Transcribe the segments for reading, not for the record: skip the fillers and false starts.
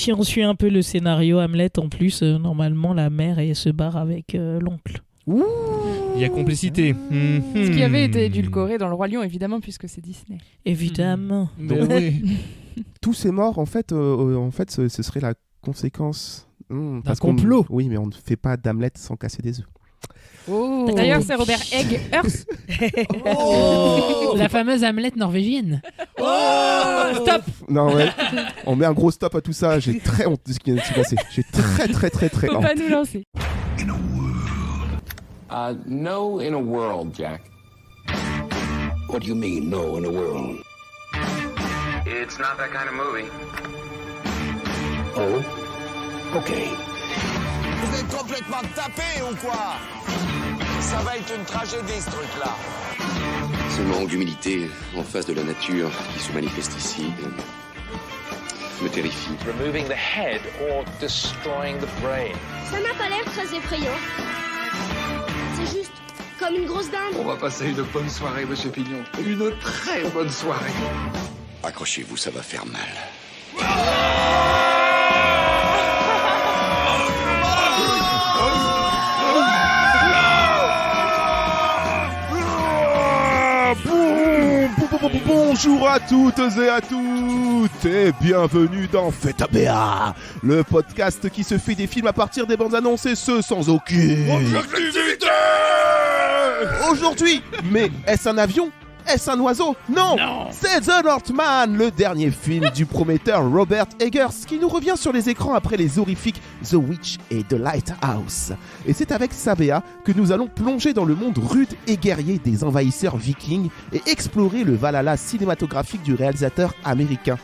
Si on suit un peu le scénario Hamlet, en plus, normalement, la mère elle se barre avec l'oncle. Ouh. Il y a complicité. Ce qui avait été édulcoré dans Le Roi Lion, évidemment, puisque c'est Disney. Évidemment. Mais oui. Tous ces morts, en fait, ce serait la conséquence D'un parce complot. Oui, mais on ne fait pas d'Hamlet sans casser des œufs. Oh. D'ailleurs, c'est Robert Eggers. La fameuse Hamlet norvégienne. Stop. Non, ouais. On met un gros stop à tout ça. J'ai très honte de ce qui vient de se passer. J'ai très Faut honte. pas nous lancer. No in a world, Jack. What do you mean, no in a world? It's not that kind of movie. Oh? Okay. Vous êtes complètement tapés ou quoi? Ça va être une tragédie, ce truc-là. Ce manque d'humilité en face de la nature qui se manifeste ici me terrifie. Removing the head or destroying the brain. Ça n'a pas l'air très effrayant. C'est juste comme une grosse dinde. On va passer une bonne soirée, Monsieur Pignon. Une très bonne soirée. Accrochez-vous, ça va faire mal. Bonjour à toutes et à toutes et bienvenue dans Fête ABA, le podcast qui se fait des films à partir des bandes annonces et ce sans aucune objectivité. Aujourd'hui, mais est-ce un avion? Est-ce un oiseau? Non, c'est The Northman, le dernier film du prometteur Robert Eggers qui nous revient sur les écrans après les horrifiques The Witch et The Lighthouse. Et c'est avec Sabea que nous allons plonger dans le monde rude et guerrier des envahisseurs vikings et explorer le Valhalla cinématographique du réalisateur américain.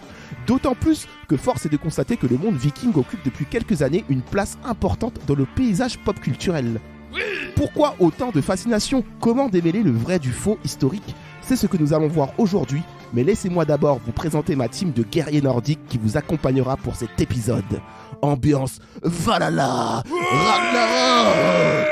D'autant plus que force est de constater que le monde viking occupe depuis quelques années une place importante dans le paysage pop culturel. Pourquoi autant de fascination? Comment démêler le vrai du faux historique? C'est ce que nous allons voir aujourd'hui, mais laissez-moi d'abord vous présenter ma team de guerriers nordiques qui vous accompagnera pour cet épisode. Ambiance Valhalla Ragnarok.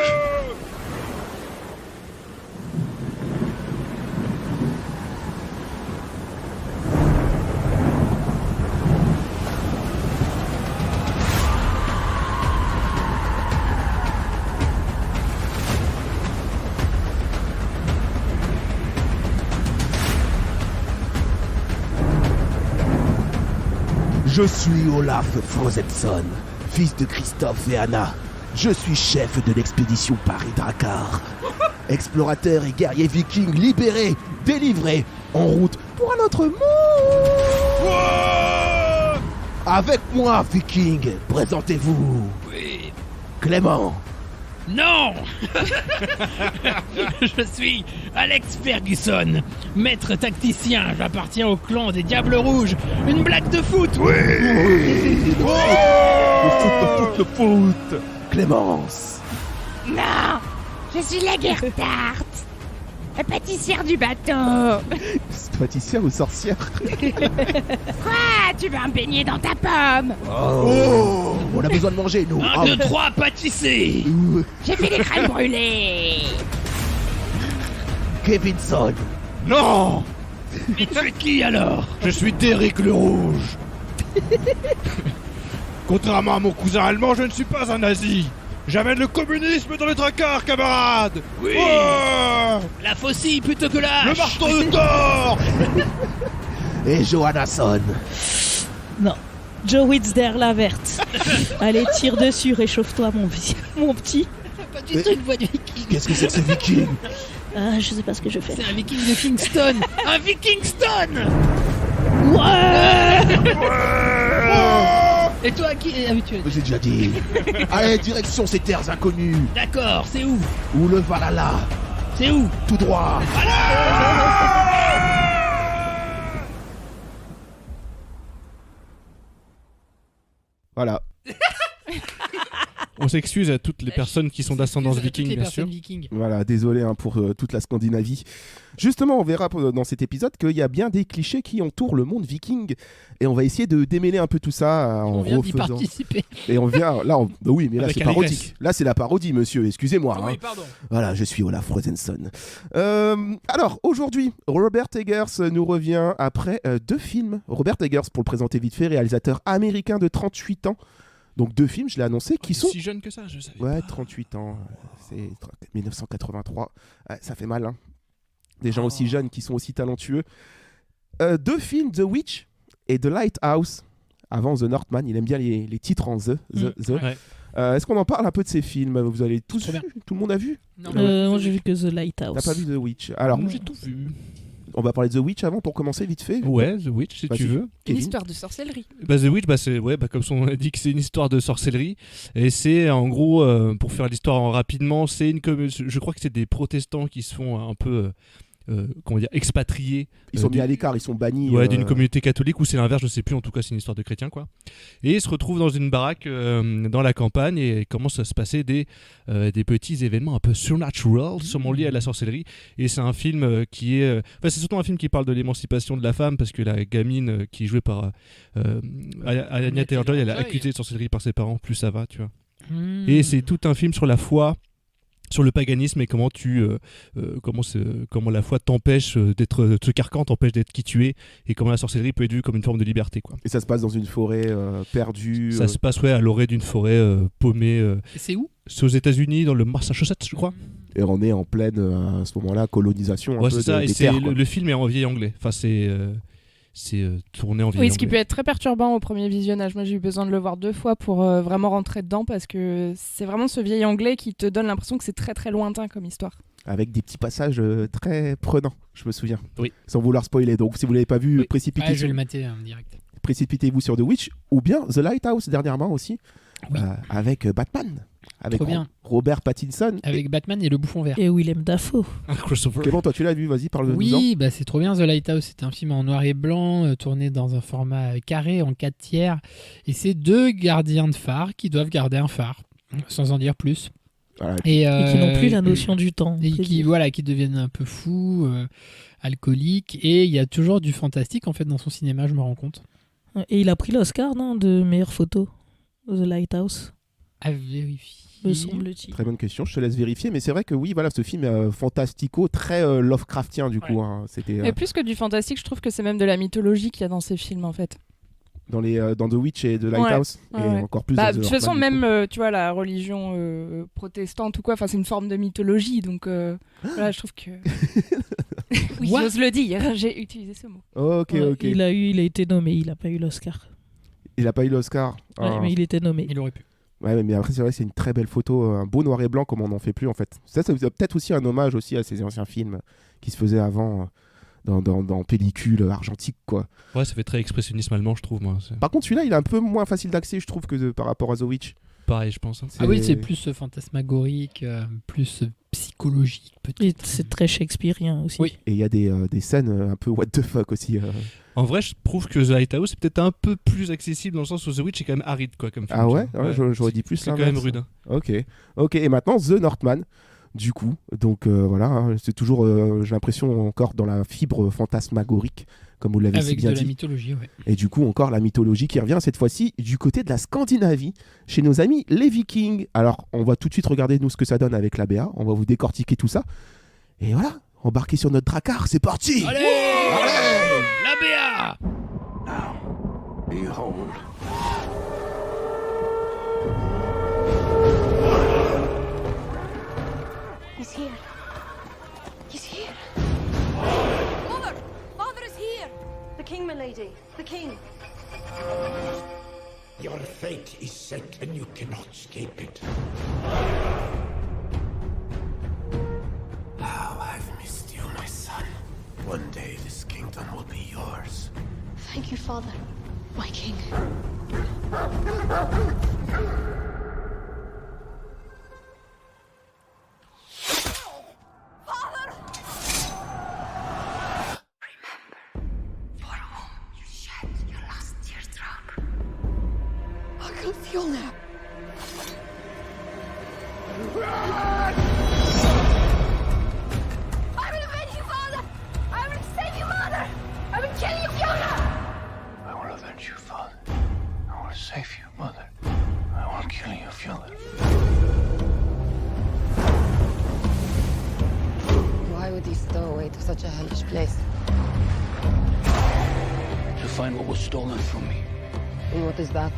Je suis Olaf Frozenson, fils de Christophe et Anna. Je suis chef de l'expédition Paris-Drakkar. Explorateur et guerrier viking libéré, délivré, en route pour un autre monde. Avec moi, viking, présentez-vous. Oui. Clément. Non. Je suis Alex Ferguson, maître tacticien. J'appartiens au clan des Diables Rouges. Une blague de foot. Oui. Le foot. Clémence. Non, je suis la Gertart, la pâtissière du bateau. Pâtissière ou sorcière? Quoi? Tu veux un beignet dans ta pomme? Oh, on a besoin de manger, nous. 1, 2, 3, pâtisser. J'ai fait des crèmes brûlées. Kevinson. Non. Mais tu es qui alors? Je suis Derrick le Rouge. Contrairement à mon cousin allemand, je ne suis pas un nazi. J'amène le communisme dans les Drakkar, camarades. Oui. Oh, La faucille plutôt que la le hache. marteau de Thor. Et Johannason. Non. Joe Witzer, la verte. Allez, tire dessus, réchauffe-toi, mon petit. Pas du tout une voix de viking. Qu'est-ce que c'est que ce viking? Ah, je sais pas ce que je fais. C'est un viking de Kingston. Un Vikingston. Et toi, qui est habitué? J'ai déjà dit. Allez, direction ces terres inconnues. D'accord, c'est où? Ou le Valhalla. C'est où? Tout droit. Voilà. On s'excuse à toutes les personnes qui sont d'ascendance viking, bien sûr. Voilà, désolé pour toute la Scandinavie. Justement, on verra dans cet épisode qu'il y a bien des clichés qui entourent le monde viking. Et on va essayer de démêler un peu tout ça en On vient d'y refaisant. participer. Et on vient... Là, oui, mais là, Avec c'est Allegres. parodique. Là, c'est la parodie, monsieur. Excusez-moi. Oui, hein. pardon. Voilà, je suis Olaf Rosenson. Alors, aujourd'hui, Robert Eggers nous revient après 2 films. Robert Eggers, pour le présenter vite fait, réalisateur américain de 38 ans. Donc 2 films, je l'ai annoncé, qui sont... Si jeune que ça, je savais Ouais, pas. 38 ans. C'est 1983. Ouais, ça fait mal, hein. Des gens aussi jeunes qui sont aussi talentueux. 2 films, The Witch et The Lighthouse. Avant The Northman, il aime bien les titres en The. Ouais. Est-ce qu'on en parle un peu de ces films? Vous avez tous Trop vu? bien. Tout le monde a vu? Non, Moi, j'ai vu que The Lighthouse. T'as pas vu The Witch? Alors, Moi, j'ai tout vu. on va parler de The Witch avant pour commencer vite fait. Ouais, The Witch, si Vas-y. tu veux. Une Kevin. histoire de sorcellerie. The Witch, c'est comme son nom l'indique, c'est une histoire de sorcellerie. Et c'est en gros, pour faire l'histoire rapidement, je crois que c'est des protestants qui se font un peu, expatriés. Ils sont du- mis à l'écart, ils sont bannis. d'une communauté catholique, ou c'est l'inverse, je sais plus, en tout cas c'est une histoire de chrétiens quoi. Et ils se retrouvent dans une baraque dans la campagne et commence à se passer des petits événements un peu supernatural, sûrement liés à la sorcellerie. Et c'est un film qui est... c'est surtout un film qui parle de l'émancipation de la femme, parce que la gamine qui est jouée par Anya Taylor-Joy, elle est accusée de sorcellerie par ses parents, plus ça va, tu vois. Et c'est tout un film sur la foi, sur le paganisme et comment comment la foi t'empêche d'être ce carcan t'empêche d'être qui tu es, et comment la sorcellerie peut être vue comme une forme de liberté quoi. Et ça se passe dans une forêt perdue. Ça se passe à l'orée d'une forêt paumée. Et c'est où? C'est aux États-Unis, dans le Massachusetts, je crois. Et on est en pleine, à ce moment-là, colonisation un Ouais, peu c'est ça. des Et terres. Quoi. le film est en vieil anglais. Enfin, c'est tourné en vieil Oui, anglais. ce qui peut être très perturbant au premier visionnage. Moi, j'ai eu besoin de le voir 2 fois pour vraiment rentrer dedans, parce que c'est vraiment ce vieil anglais qui te donne l'impression que c'est très très lointain comme histoire. Avec des petits passages très prenants, je me souviens. Oui. Sans vouloir spoiler. Donc, si vous l'avez pas vu, Oui. précipitez-vous. Ouais, je vais le mater en direct. Précipitez-vous sur The Witch ou bien The Lighthouse dernièrement aussi, Oui. avec Batman, avec Trop bien. Robert Pattinson. Avec Batman et le bouffon vert. Et Willem Dafoe. Crossover. Clément, toi tu l'as vu, vas-y parle-nous-en. Oui, c'est trop bien The Lighthouse. C'est un film en noir et blanc, tourné dans un format carré en 4/3. Et c'est 2 gardiens de phare qui doivent garder un phare, sans en dire plus. Voilà. Et qui n'ont plus la notion du temps. Et qui deviennent un peu fous, alcooliques. Et il y a toujours du fantastique en fait dans son cinéma, je me rends compte. Et il a pris l'Oscar, non, de meilleure photo, The Lighthouse, À vérifier. me semble-t-il. Très bonne question, je te laisse vérifier, mais c'est vrai que oui, voilà, ce film est fantastico, très Lovecraftien du coup. Hein. C'était Et plus que du fantastique, je trouve que c'est même de la mythologie qu'il y a dans ces films en fait. dans The Witch et The Lighthouse, Ouais, et ouais. encore plus Bah, dans de The toute façon, Northman, du coup. même tu vois, la religion protestante ou quoi, c'est une forme de mythologie, donc voilà, je trouve que. Oui, What? j'ose le dire, j'ai utilisé ce mot. Ok, Ouais, ok. il a été nommé, il n'a pas eu l'Oscar. Il a pas eu l'Oscar. Ouais, Ah. mais il était nommé. Il aurait pu. Ouais, mais après c'est vrai, c'est une très belle photo, un beau noir et blanc comme on n'en fait plus en fait. Ça peut-être aussi un hommage aussi à ces anciens films qui se faisaient avant dans pellicule argentique quoi. Ouais, ça fait très expressionnisme allemand, je trouve moi. Par contre, celui-là, il est un peu moins facile d'accès, je trouve, que par rapport à The Witch. Pareil, je pense. Hein. Ah oui, c'est plus fantasmagorique, plus psychologique Et peut-être. c'est très shakespearien aussi. Oui. Et il y a des scènes un peu what the fuck aussi. En vrai, je trouve que The Lighthouse c'est peut-être un peu plus accessible dans le sens où The Witch est quand même aride quoi comme film. Ah tu ouais, vois. ouais, j'aurais dit plus C'est quand l'inverse. même rude. Hein. Ok. Et maintenant The Northman. Du coup, donc voilà, hein, c'est toujours, j'ai l'impression encore dans la fibre fantasmagorique, comme vous l'avez si Avec bien de la dit. mythologie, ouais. Et du coup, encore la mythologie qui revient cette fois-ci du côté de la Scandinavie, chez nos amis les Vikings. Alors, on va tout de suite regarder nous ce que ça donne avec la BA. On va vous décortiquer tout ça. Et voilà, embarquez sur notre dracar, c'est parti. Allez, la BA. Behold. He's here. He's here. Mother! Father is here! The king, my lady. The king. Your fate is set and you cannot escape it. How I've missed you, my son. One day this kingdom will be yours. Thank you, father. My king. I can feel now. I will avenge you, father! I will save you, mother! I will kill you, Fiona! I will avenge you, father. I will save you, mother. I will kill you, Fiona. Why would he stow away to such a hellish place? To find what was stolen from me. And what is that?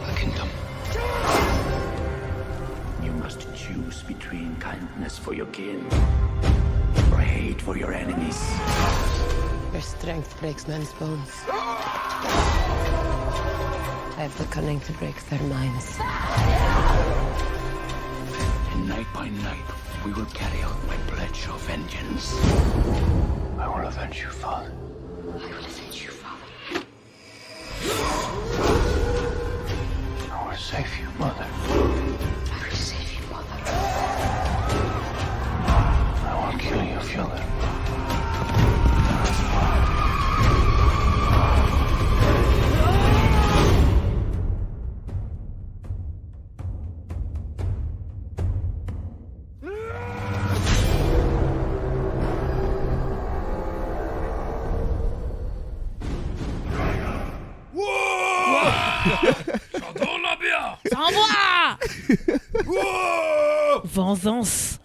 The kingdom. You must choose between kindness for your kin or hate for your enemies. Your strength breaks men's bones. I have the cunning to break their minds. And night by night, we will carry out my pledge of vengeance. I will avenge you, father. I will avenge you, father. I will save you, mother. I will save you, mother. I will kill you, Fiona. J'adore la bière. Envoie Vengeance.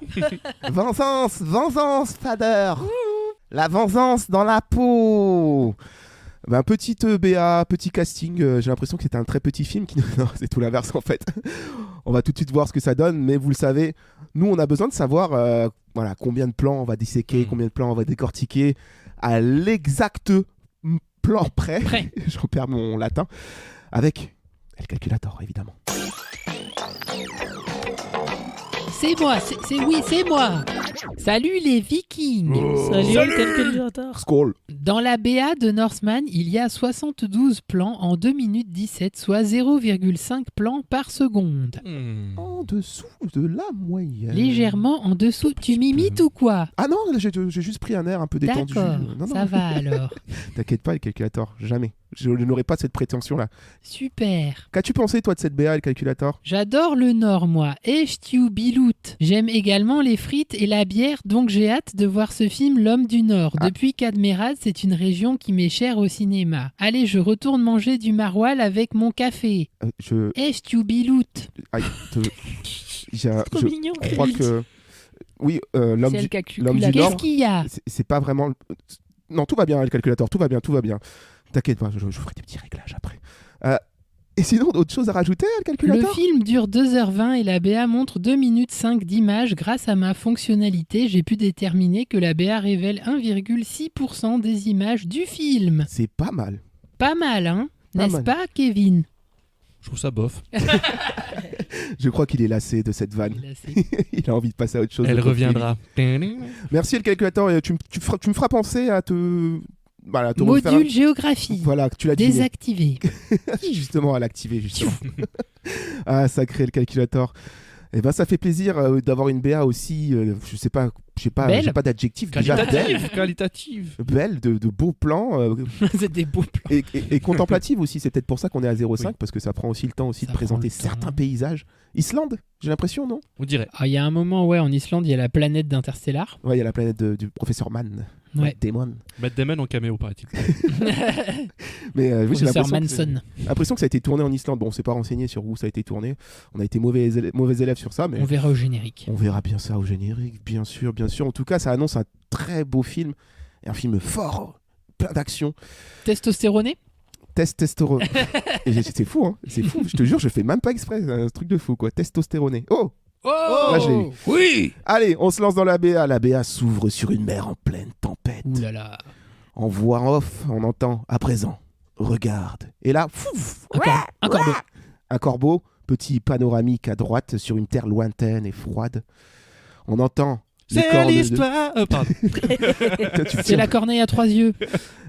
Vengeance, Fader. La vengeance dans la peau. Ben, petite BA, petit casting, j'ai l'impression que c'était un très petit film. Non, c'est tout l'inverse en fait. On va tout de suite voir ce que ça donne, mais vous le savez, nous on a besoin de savoir voilà, combien de plans on va disséquer, combien de plans on va décortiquer à l'exact plan près. J'en perds mon latin. Avec El Calculator, évidemment. C'est moi, c'est moi. Salut les Vikings. Salut le calculateur. Skål. Dans la BA de Northman, il y a 72 plans en 2 minutes 17, soit 0,5 plans par seconde. En dessous de la moyenne. Légèrement en dessous. Tu m'imites ou quoi? Ah non, j'ai juste pris un air un peu détendu. D'accord, Non. ça va alors. T'inquiète pas, El Calculator, jamais. Je n'aurais pas cette prétention-là. Super. Qu'as-tu pensé, toi, de cette BA, El Calculator? J'adore le Nord, moi. Echtiu bilout. J'aime également les frites et la bière, donc j'ai hâte de voir ce film L'Homme du Nord. Depuis qu'Admérad, c'est une région qui m'est chère au cinéma. Allez, je retourne manger du maroilles avec mon café. Echtiu bilout. Je mignon, crois que... Oui, l'homme du Nord... Qu'est-ce qu'il y a? C'est pas vraiment... Non, tout va bien, El Calculator, tout va bien. T'inquiète pas, je ferai des petits réglages après. Et sinon, d'autres choses à rajouter, El Calculator? Le film dure 2h20 et la BA montre 2 minutes 5 d'images. Grâce à ma fonctionnalité, j'ai pu déterminer que la BA révèle 1,6% des images du film. C'est pas mal. Pas mal, hein? N'est-ce pas, Kevin? Je trouve ça bof. Je crois qu'il est lassé de cette vanne. Il a envie de passer à autre chose. Elle reviendra. Merci, El Calculator. Tu me feras penser à te... Voilà, Module géographie. Voilà, tu l'as désactivé. Justement, à l'activer, justement. Ah, sacré El Calculator. Eh ben, ça fait plaisir d'avoir une BA aussi, je sais pas, j'ai pas d'adjectif. Qualitative. Belle, de beaux plans. C'est des beaux plans. Et contemplative aussi, c'est peut-être pour ça qu'on est à 0,5, parce que ça prend aussi le temps de présenter certains paysages. Islande, j'ai l'impression, non? On dirait. Il y a un moment, ouais, en Islande, il y a la planète d'Interstellar. Ouais, il y a la planète du professeur Mann. Ouais. Matt Damon en caméo, paraît-il. Mais oui, j'ai l'impression que ça a été tourné en Islande. Bon, on s'est pas renseigné sur où ça a été tourné. On a été mauvais élèves sur ça. Mais on verra au générique. On verra bien ça au générique, bien sûr. En tout cas, ça annonce un très beau film. Et un film fort, plein d'action. Testostéroné? Testostérone. C'est fou, hein. C'est fou. Je te jure, je fais même pas exprès. C'est un truc de fou, quoi. Testostéroné. Oh! Là, je l'ai eu. Oui. Allez, on se lance dans la BA. La BA s'ouvre sur une mer en pleine tempête. Ouh là là. En voix off, on entend à présent. Regarde. Et là, un corbeau. Un corbeau, petit panoramique à droite sur une terre lointaine et froide. On entend. C'est l'histoire. Pardon. C'est la corneille à 3 yeux.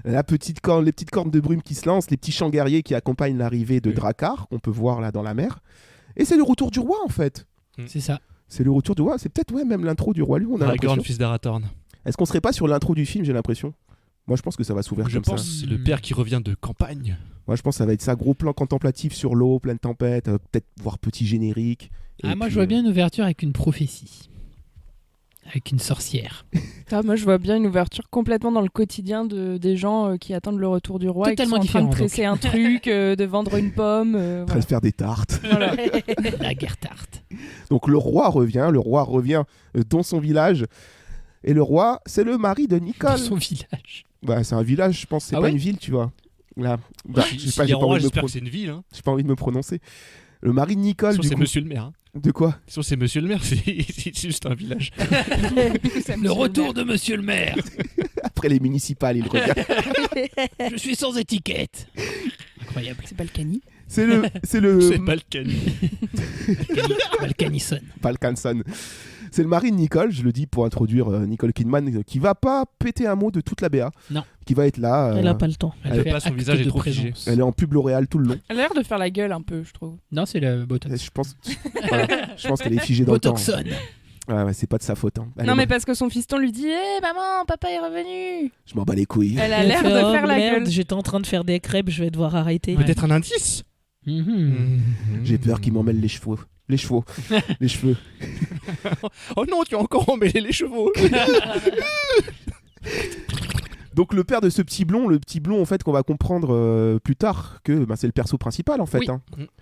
Les petites cornes de brume qui se lancent, les petits chants guerriers qui accompagnent l'arrivée de Drakkar, qu'on peut voir là dans la mer. Et c'est le retour du roi en fait. C'est ça. C'est le retour du roi. C'est peut-être même l'intro du roi Lion. On a l'impression. Fils d'Arathorn. Est-ce qu'on serait pas sur l'intro du film? J'ai l'impression. Moi, je pense que ça va s'ouvrir Je comme pense ça. que c'est le père qui revient de campagne. Moi, je pense que ça va être ça, gros plan contemplatif sur l'eau, pleine tempête, peut-être voir petit générique. Ah, moi, je vois bien une ouverture avec une prophétie. Avec une sorcière. Moi, je vois bien une ouverture complètement dans le quotidien des gens qui attendent le retour du roi Totalement et qui sont en train de différent, tresser un truc, de vendre une pomme. En train de faire des tartes. Voilà. La guerre tarte. Donc le roi revient dans son village. Et le roi, c'est le mari de Nicole. Dans son village. Bah, c'est un village, je pense, c'est Ah pas ouais une ville, tu vois. Là, bah, Si les rois, j'espère que c'est une ville. Hein. J'ai pas envie de me prononcer. Le mari de Nicole, Sinon, du c'est coup. Monsieur le maire. Hein. De quoi? Sinon, c'est Monsieur le maire, c'est juste un village. Le retour de Monsieur le maire. Après les municipales, il revient. Je suis sans étiquette. Incroyable. C'est Balkany. C'est le. C'est Balkany. Balkanison. Balkanson. C'est le mari de Nicole, je le dis pour introduire Nicole Kidman, qui va pas péter un mot de toute la BA. Non. Qui va être là. Elle a pas le temps. Elle fait pas, son visage est trop figé. Elle est en pub L'Oréal tout le long. Elle a l'air de faire la gueule un peu, je trouve. Non, c'est le Botox. Je pense, voilà, je pense qu'elle est figée dans le temps. Botoxone. Ouais, c'est pas de sa faute. Hein. Non, mais parce que son fiston lui dit hé maman, papa est revenu. Je m'en bats les couilles. Elle a l'air de faire la merde, gueule. j'étais en train de faire des crêpes, je vais devoir arrêter. Peut-être un indice. J'ai peur qu'il m'emmêle les chevaux. Les cheveux. Oh non, tu as encore emmêlé les chevaux. Donc le père de ce petit blond, en fait qu'on va comprendre plus tard que c'est le perso principal en fait. Oui. Hein.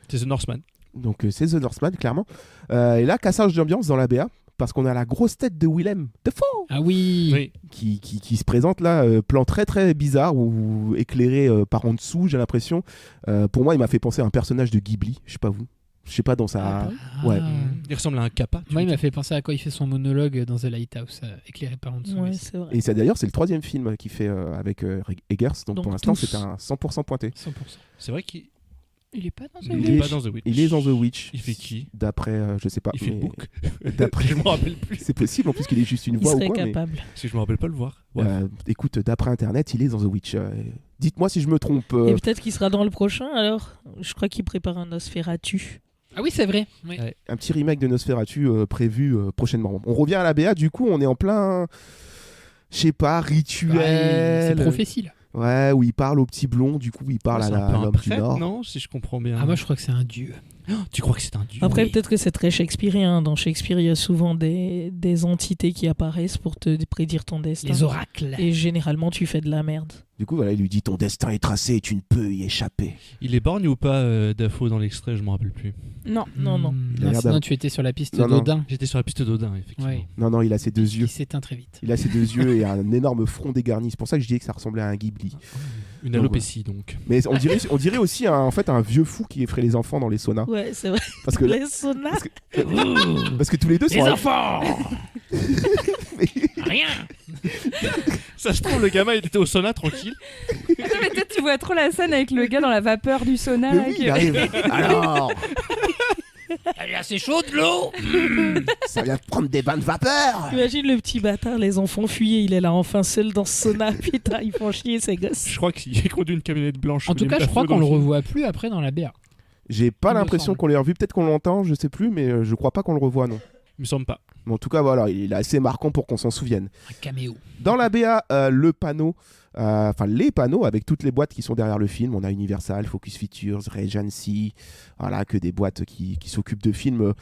C'est The Northman. Donc c'est The Northman clairement. Et là, cassage d'ambiance dans la BA. Parce qu'on a la grosse tête de Willem Dafoe. Ah oui. Qui se présente là, plan très très bizarre ou éclairé par en dessous, j'ai l'impression. Pour moi, il m'a fait penser à un personnage de Ghibli. Je sais pas vous. Je sais pas dans sa. Ouais. Il ressemble à un kappa. Moi, il m'a fait penser à quand il fait son monologue dans The Lighthouse, éclairé par en dessous. Ouais, c'est vrai. Et ça d'ailleurs, c'est le 3e film qu'il fait avec Eggers. Donc pour l'instant, c'est un 100% pointé. 100%. C'est vrai qu'il. Il est pas dans The Il est pas dans The Witch. Il est dans The Witch. Il fait qui? D'après, je sais pas. Il fait le book. D'après, je me rappelle plus. C'est possible en plus qu'il ait juste une Il voix ou serait quoi. capable. Parce que je me rappelle pas le voir. Ouais. Écoute, d'après Internet, il est dans The Witch. Dites-moi si je me trompe. Et peut-être qu'il sera dans le prochain alors. Je crois qu'il prépare un Nosferatu. Ah oui, c'est vrai. Oui. Ouais. Un petit remake de Nosferatu prévu prochainement. On revient à la BA, du coup, on est en plein. Je sais pas, rituel. Ouais, c'est prophétie là. Ouais, où il parle au petit blond, du coup, il parle C'est à un peu un l'homme du prêtre, Nord. non? Si je comprends bien. Ah, moi, je crois que c'est un dieu. Oh, tu crois que c'est un dieu? Après, Oui. peut-être que c'est très shakespearien. Dans Shakespeare, il y a souvent des entités qui apparaissent pour te prédire ton destin. Les oracles. Et généralement, tu fais de la merde. Du coup, voilà, il lui dit ton destin est tracé et tu ne peux y échapper. Il est borgne ou pas, Dafoe, dans l'extrait? Je me rappelle plus. Non. Non. Il a l'air Sinon, d'avoir- tu étais sur la piste Non, non. d'Odin. J'étais sur la piste d'Odin, effectivement. Ouais. Non, il a ses deux yeux. Il s'éteint très vite. Il a ses deux yeux et un énorme front dégarni. C'est pour ça que je disais que ça ressemblait à un Ghibli. Une Donc, alopécie, donc. Mais on dirait aussi en fait un vieux fou qui effraie les enfants dans les saunas. Ouais, c'est vrai. Parce que, Les saunas. parce que tous les deux sont. Les enfants. Rien. Ça se trouve, le gamin, il était au sauna, tranquille. Mais peut-être tu vois trop la scène avec le gars dans la vapeur du sauna. Mais là, oui, qui- il arrive. Alors, Elle est assez chaude l'eau. ça vient de prendre des bains de vapeur. Imagine le petit bâtard, les enfants fuyaient, il est là enfin seul dans ce sauna. Putain, ils font chier ces gosses. Je crois qu'il conduit une camionnette blanche. En tout cas, je crois qu'on le revoit plus après dans la BA. J'ai pas Il me l'impression semble. qu'on l'ait revu. Peut-être qu'on l'entend, je sais plus, mais je crois pas qu'on le revoit, non. Il me semble pas. Mais en tout cas, voilà, il est assez marquant pour qu'on s'en souvienne. Un caméo. Dans la BA, le panneau, les panneaux avec toutes les boîtes qui sont derrière le film. On a Universal, Focus Features, Regency, voilà, que des boîtes qui s'occupent de films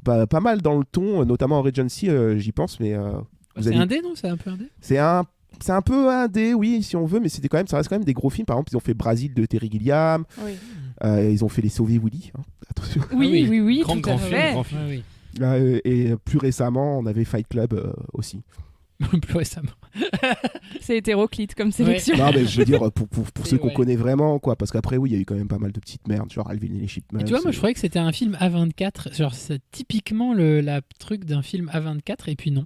pas mal dans le ton, notamment Regency, j'y pense, mais C'est un dé, non? C'est un peu un dé. c'est un peu indé, oui, si on veut, mais c'était quand même, ça reste quand même des gros films. Par exemple, ils ont fait Brasil de Terry Gilliam, Oui, ils ont fait Les Sauver Willy, hein, attention. oui, Grand, tout grand à film, fait. grand film. Oui. Et plus récemment, on avait Fight Club aussi. Plus récemment. C'est hétéroclite comme sélection. Non, mais je veux dire, pour ceux qu'on ouais. connaît vraiment, quoi, parce qu'après, oui, il y a eu quand même pas mal de petites merdes, genre Alvin et les Chipmunks. Et tu vois, moi, je croyais que c'était un film A24. Genre, c'est typiquement la truc d'un film A24, et puis non.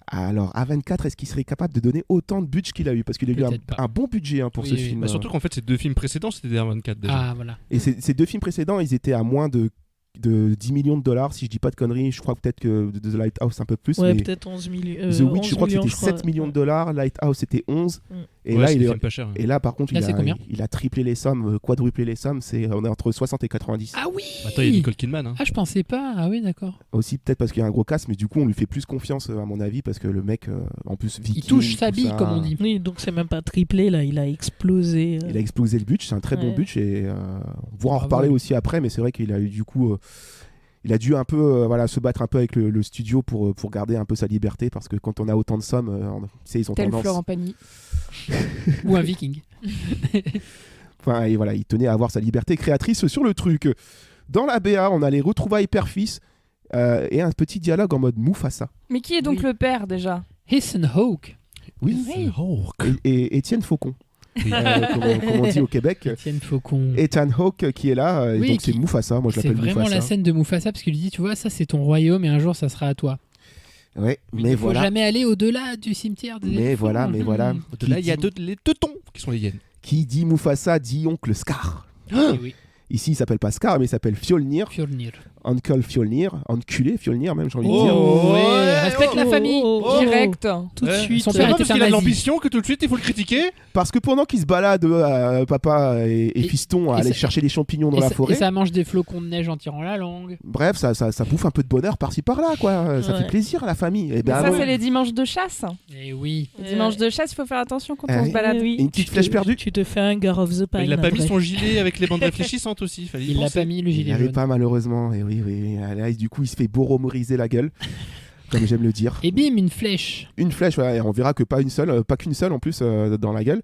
Alors, A24, est-ce qu'il serait capable de donner autant de budget qu'il a eu? Parce qu'il a eu Peut-être pas. un bon budget pour Oui, ce oui. film. Bah, surtout qu'en fait, ces deux films précédents, c'était des 24 déjà. Ah, voilà. Et ces deux films précédents, ils étaient à moins de 10 millions de dollars, si je dis pas de conneries. Je crois peut-être que The Lighthouse un peu plus. Ouais, mais peut-être 11 millions. The Witch, je crois que millions, c'était 7 millions de dollars. Lighthouse, c'était 11. Et, Ouais, là, c'est il des est... films pas chers, hein. et là, par contre, Là, c'est combien il a triplé les sommes, quadruplé les sommes. On est entre 60 et 90. Ah oui. Attends, il y a Nicole Kidman. Hein. Ah, je pensais pas. Ah oui, d'accord. Aussi, peut-être parce qu'il y a un gros casse, mais du coup, on lui fait plus confiance, à mon avis, parce que le mec, en plus, viking, Il touche sa tout bille, ça, comme on dit. Oui, donc c'est même pas triplé là, il a explosé. Il a explosé le but, c'est un très bon Ouais. but. Et on pourra en Bravo. reparler aussi après, mais c'est vrai qu'il a eu du coup. Il a dû un peu se battre un peu avec le studio pour garder un peu sa liberté, parce que quand on a autant de sommes, tu sais, ils ont Tel tendance. Florent Pagny. Ou un viking. Enfin, et voilà, il tenait à avoir sa liberté créatrice sur le truc. Dans la BA, on a les retrouvailles père-fils et un petit dialogue en mode Mufasa. Mais qui est donc le père déjà? Ethan Hawke. Oui. Et Étienne Faucon. Comme on dit au Québec. Étienne Faucon. Ethan Hawke qui est là, et Oui, donc c'est Mufasa. Moi, je C'est l'appelle vraiment Mufasa. la scène de Mufasa parce qu'il lui dit, tu vois, ça c'est ton royaume et un jour ça sera à toi. Ouais, mais Il faut voilà. jamais aller au-delà du cimetière des Mais éléphants. voilà. Au-delà, il y a les teutons qui sont les hyènes. Qui dit Mufasa dit oncle Scar. Eh oui. Ici, il s'appelle pas Scar, mais il s'appelle Fjolnir. Fjolnir. Uncle Fjolnir. Enculé Fjolnir, même, j'ai envie de dire. Oh, ouais, respecte la famille. Direct. Tout de suite. Son C'est père pas était parce un qu'il a de nazi. l'ambition que tout de suite il faut le critiquer. Parce que pendant qu'il se balade, papa et fiston, à et aller ça- chercher des champignons dans Et la ça- forêt. Et ça mange des flocons de neige en tirant la langue. Bref, ça bouffe un peu de bonheur par-ci par-là, quoi. Ça Ouais. fait plaisir à la famille. Et Mais ben, ça, ouais. c'est les dimanches de chasse. Et oui. Les dimanches de chasse, il faut faire attention quand Eh on oui. se balade. Oui, Une petite tu flèche te- perdue. Tu te fais un Girl of the Pine. Il a pas mis après. son gilet avec les bandes réfléchissantes aussi. Fallait y Il l'a penser. pas mis le Il gilet n'avait jaune. pas, malheureusement. Et oui. Là, du coup, il se fait boromoriser la gueule, comme j'aime le dire. Et bim, une flèche. Une flèche, voilà, et on verra que pas qu'une seule en plus dans la gueule.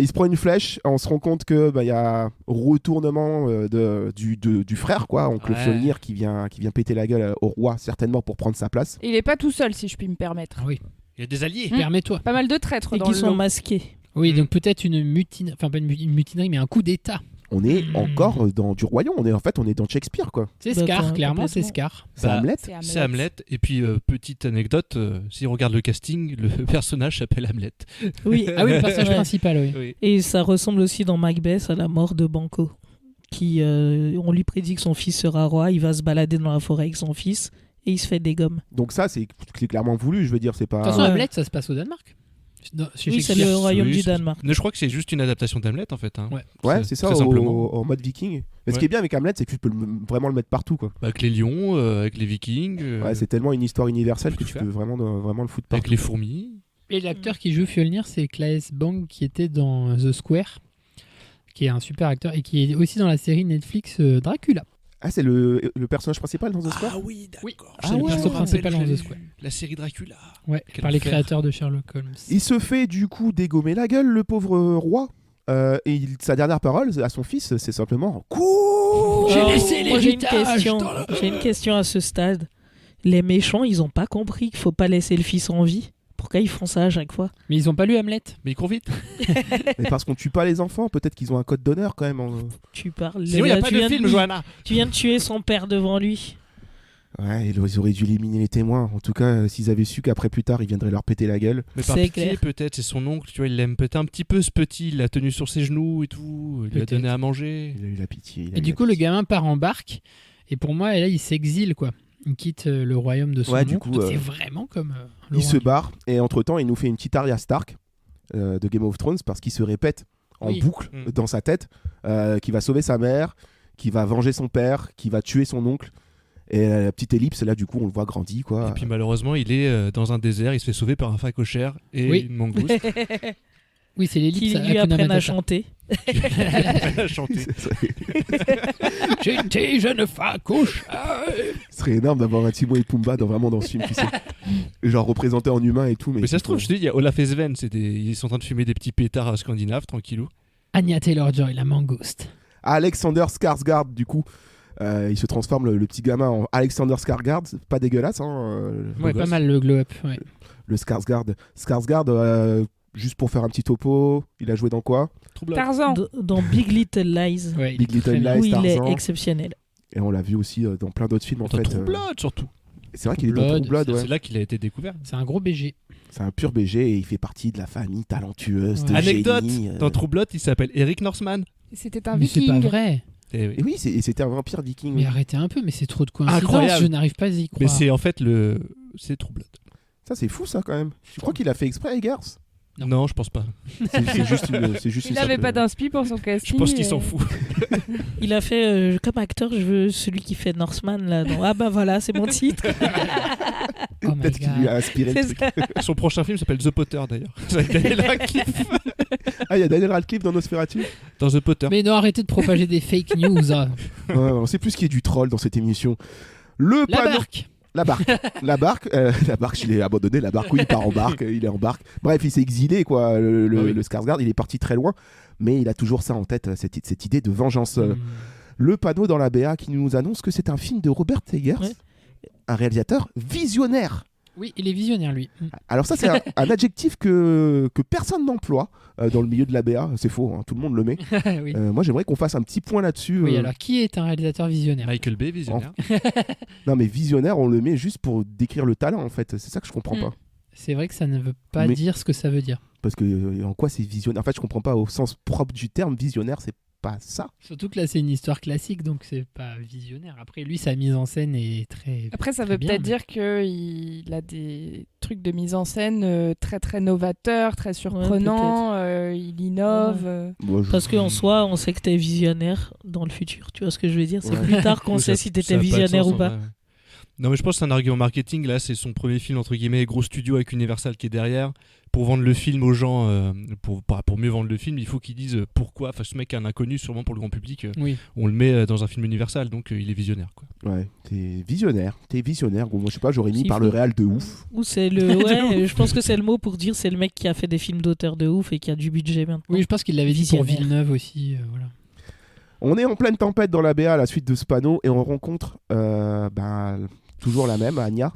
Il se prend une flèche, on se rend compte que y a retournement du frère, quoi, oncle Ouais. Fjolnir qui vient péter la gueule au roi, certainement pour prendre sa place. Il est pas tout seul, si je puis me permettre. Ah oui. Il y a des alliés. Permets-toi. Pas mal de traîtres Et dans qui le sont lot. masqués. Oui, donc peut-être une mutinerie, enfin pas une mutinerie, mais un coup d'état. On est encore dans du royaume, on est dans Shakespeare, quoi. C'est Bah, Scar, quand- clairement, c'est complètement. Scar. C'est Bah, Hamlet. C'est Hamlet. Et puis, petite anecdote, si on regarde le casting, le personnage s'appelle Hamlet. Oui. Ah oui, le personnage Ouais. principal, oui. Oui. Et ça ressemble aussi dans Macbeth à la mort de Banquo. On lui prédit que son fils sera roi, il va se balader dans la forêt avec son fils et il se fait des gommes. Donc ça, c'est clairement voulu, je veux dire, c'est pas... De toute façon, Ouais. Hamlet, ça se passe au Danemark. Non, chez Oui, c'est Shakespeare. le royaume Oui, du c'est- Danemark. Mais je crois que c'est juste une adaptation d'Hamlet en fait. Hein. Ouais. Ouais, c'est ça, très simplement. en mode viking. Mais ce Ouais. qui est bien avec Hamlet, c'est que tu peux vraiment le mettre partout, quoi. Avec les lions, avec les vikings, Ouais, c'est tellement une histoire universelle que tout tu faire. peux vraiment le foutre avec partout. les fourmis. Et l'acteur qui joue Fjolnir, c'est Claes Bang qui était dans The Square, qui est un super acteur et qui est aussi dans la série Netflix Dracula. Ah, c'est le personnage principal dans The Square? Ah oui, d'accord. C'est le perso principal dans The Square. La série Dracula. Ouais, Quel par les enfer. créateurs de Sherlock Holmes. Il se fait du coup dégommer la gueule, le pauvre roi. Sa dernière parole à son fils, c'est simplement cours. J'ai Alors, laissé moi, l'héritage dans J'ai une question à ce stade. Les méchants, ils ont pas compris qu'il faut pas laisser le fils en vie. Pourquoi ils font ça à chaque fois? Mais ils ont pas lu Hamlet. Mais il court vite. Mais parce qu'on tue pas les enfants, peut-être qu'ils ont un code d'honneur quand même. Tu parles. Sinon, il n'y a là, pas tu de viens film, Johanna. Tu viens de tuer son père devant lui. Ouais, ils auraient dû éliminer les témoins. En tout cas, s'ils avaient su qu'après plus tard, ils viendraient leur péter la gueule. Mais par C'est pitié, clair. peut-être, c'est son oncle, tu vois, il l'aime peut-être un petit peu ce petit, il l'a tenu sur ses genoux et tout, il lui a Peut-être. donné à manger. Il a eu la pitié. Et du coup, le gamin part en barque. Et pour moi, là, il s'exile, quoi. Il quitte le royaume de son Ouais, du oncle. coup, C'est vraiment comme. Il se barre et entre-temps, il nous fait une petite Arya Stark de Game of Thrones parce qu'il se répète en Oui. boucle dans sa tête qu'il va sauver sa mère, qu'il va venger son père, qu'il va tuer son oncle. Et la petite ellipse, là, du coup, on le voit grandi, quoi. Et puis malheureusement, il est dans un désert, il se fait sauver par un phacochère et Oui. une mangouste. Oui, c'est l'ellipse. Qui lui Hakuna apprennent à Matata. chanter. Elle a chanté. J'étais jeune facoche. Ce serait énorme d'avoir un Timon et Pumba vraiment dans ce film, tu sais. Genre représenté en humain et tout. Mais ça se trouve, je te dis, il y a Olaf et Sven, ils sont en train de fumer des petits pétards scandinaves, tranquillou. Anya Taylor-Joy, la mangouste. Alexander Skarsgård, du coup, il se transforme le petit gamin en Alexander Skarsgård. C'est pas dégueulasse, hein. Ouais, pas mal le glow-up. Ouais. Le Skarsgård. Skarsgård, juste pour faire un petit topo, il a joué dans quoi? Tarzan. Dans Big Little Lies. Ouais, Big Little Lies, Où il est Tarzan. exceptionnel. Et on l'a vu aussi dans plein d'autres films, en Dans fait. True Blood, surtout. C'est vrai qu'il est dans True Blood, ouais. C'est là qu'il a été découvert. C'est un gros BG. C'est un pur BG et il fait partie de la famille talentueuse de Anecdote, génie. dans True Blood, il s'appelle Eric Northman. C'était un Mais c'est viking. pas vrai. Et oui. Et oui, c'était un vampire viking. Mais arrêtez un peu, mais c'est trop de coïncidences. Incroyable. Je n'arrive pas à y croire. Mais c'est en fait c'est True Blood. Ça, c'est fou, ça, quand même. Je crois qu'il a fait exprès, Eggers. Non, je pense pas. C'est juste une Il n'avait pas d'inspi pour son casting. Je pense qu'il s'en fout. Il a fait comme acteur, je veux celui qui fait Northman là. Donc, ah bah voilà, c'est mon titre. Peut-être qu'il lui a inspiré le truc. Son prochain film s'appelle The Potter d'ailleurs. Avec Daniel Radcliffe. Ah, il y a Daniel Radcliffe dans Nosferatu. Dans The Potter. Mais non, arrêtez de propager des fake news. Hein. Ouais, on sait plus ce qui est du troll dans cette émission. Le La panneau. barque. La barque, je l'ai abandonné. La barque, oui, il part en barque, il est en barque. Bref, il s'est exilé, quoi. Le Skarsgård, il est parti très loin, mais il a toujours ça en tête, cette idée de vengeance. Le panneau dans la BA qui nous annonce que c'est un film de Robert Eggers, un réalisateur visionnaire. Oui, il est visionnaire, lui. Alors ça, c'est un adjectif que personne n'emploie dans le milieu de la BA. C'est faux, hein, tout le monde le met. Oui. Moi, j'aimerais qu'on fasse un petit point là-dessus. Oui, alors qui est un réalisateur visionnaire? Michael Bay, visionnaire. Non, mais visionnaire, on le met juste pour décrire le talent, en fait. C'est ça que je comprends pas. C'est vrai que ça ne veut pas dire ce que ça veut dire. Parce que en quoi c'est visionnaire? En fait, je comprends pas au sens propre du terme. Visionnaire, c'est pas ça. Surtout que là, c'est une histoire classique, donc c'est pas visionnaire. Après, lui, sa mise en scène est très. Après, ça veut peut-être dire qu'il a des trucs de mise en scène très très novateurs, très surprenants. Il innove. Parce qu'en soi, on sait que t'es visionnaire dans le futur. Tu vois ce que je veux dire? C'est plus tard qu'on sait si t'étais visionnaire ou pas. Non, mais je pense que c'est un argument marketing. Là, c'est son premier film, entre guillemets, gros studio avec Universal qui est derrière. Pour vendre le film aux gens, pour mieux vendre le film, il faut qu'ils disent pourquoi. Enfin, ce mec est un inconnu, sûrement pour le grand public. On le met dans un film Universal, donc il est visionnaire, quoi. Ouais, t'es visionnaire. Moi, je sais pas, j'aurais mis par le réal de ouf. Ou c'est le. Ouais, je pense que c'est le mot pour dire c'est le mec qui a fait des films d'auteur de ouf et qui a du budget maintenant. Oui, je pense qu'il l'avait dit pour Villeneuve aussi. Voilà. On est en pleine tempête dans la BA à la suite de ce panneau et on rencontre toujours la même, Anya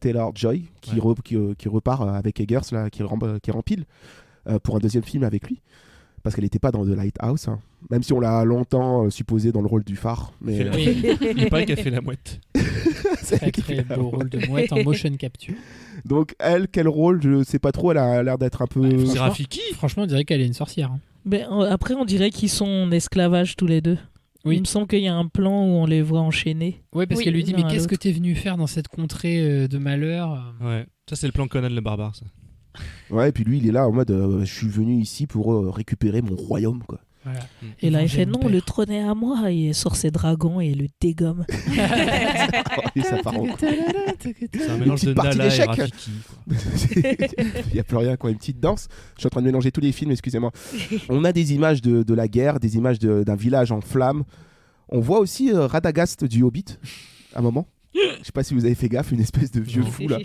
Taylor-Joy, qui repart avec Eggers, là, qui rempile pour un deuxième film avec lui. Parce qu'elle n'était pas dans The Lighthouse, hein. Même si on l'a longtemps supposé dans le rôle du phare. Mais il paraît qu'elle fait la mouette. C'est très beau rôle de mouette en motion capture. Donc elle, quel rôle? Je sais pas trop, elle a l'air d'être un peu... C'est Rafiki. Franchement, on dirait qu'elle est une sorcière. Hein. Ben, après, on dirait qu'ils sont en esclavage tous les deux. Oui. Il me semble qu'il y a un plan où on les voit enchaînés. Ouais, parce qu'elle lui dit mais qu'est-ce que t'es venu faire dans cette contrée de malheur? Ouais, ça c'est le plan Conan le barbare, ça. Ouais, et puis lui il est là en mode je suis venu ici pour récupérer mon royaume, quoi. Voilà. Et là il fait non, le trône est à moi, et il sort ses dragons et le dégomme. Et ça part en... C'est un mélange de Nala et Rafiki. Il n'y a plus rien, quoi. Une petite danse. Je suis en train de mélanger tous les films, excusez-moi. On a des images de la guerre, des images d'un village en flammes. On voit aussi Radagast du Hobbit, à un moment. Je sais pas si vous avez fait gaffe, une espèce de vieux fou là.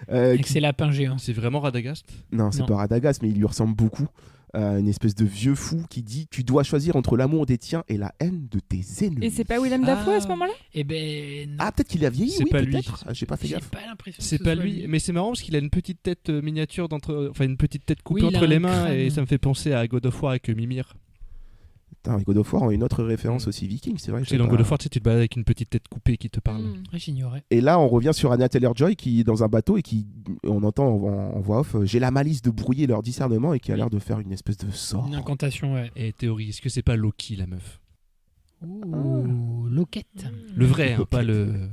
Avec ses lapins géants. C'est vraiment Radagast? Non, c'est pas Radagast, mais il lui ressemble beaucoup. Une espèce de vieux fou qui dit tu dois choisir entre l'amour des tiens et la haine de tes ennemis. Et c'est pas Willem Dafoe à ce moment-là? Eh ben non. Ah, peut-être qu'il a vieilli, c'est oui, pas peut-être. Lui. J'ai pas fait gaffe. J'ai pas l'impression que c'est ce pas soit lui, mais c'est marrant parce qu'il a une petite tête miniature enfin une petite tête coupée oui, entre les mains crâne. Et ça me fait penser à God of War avec Mimir. Putain, God of War a une autre référence aussi viking, c'est vrai. C'est dans God of War, tu te balades avec une petite tête coupée qui te parle. J'ignorais. Et là, on revient sur Anya Taylor-Joy qui est dans un bateau et qui, on entend en voix off, j'ai la malice de brouiller leur discernement et qui a l'air de faire une espèce de sort. Une incantation, ouais. Et théorie, est-ce que c'est pas Loki la meuf? Ouh, Loquette. Le vrai, hein, pas le...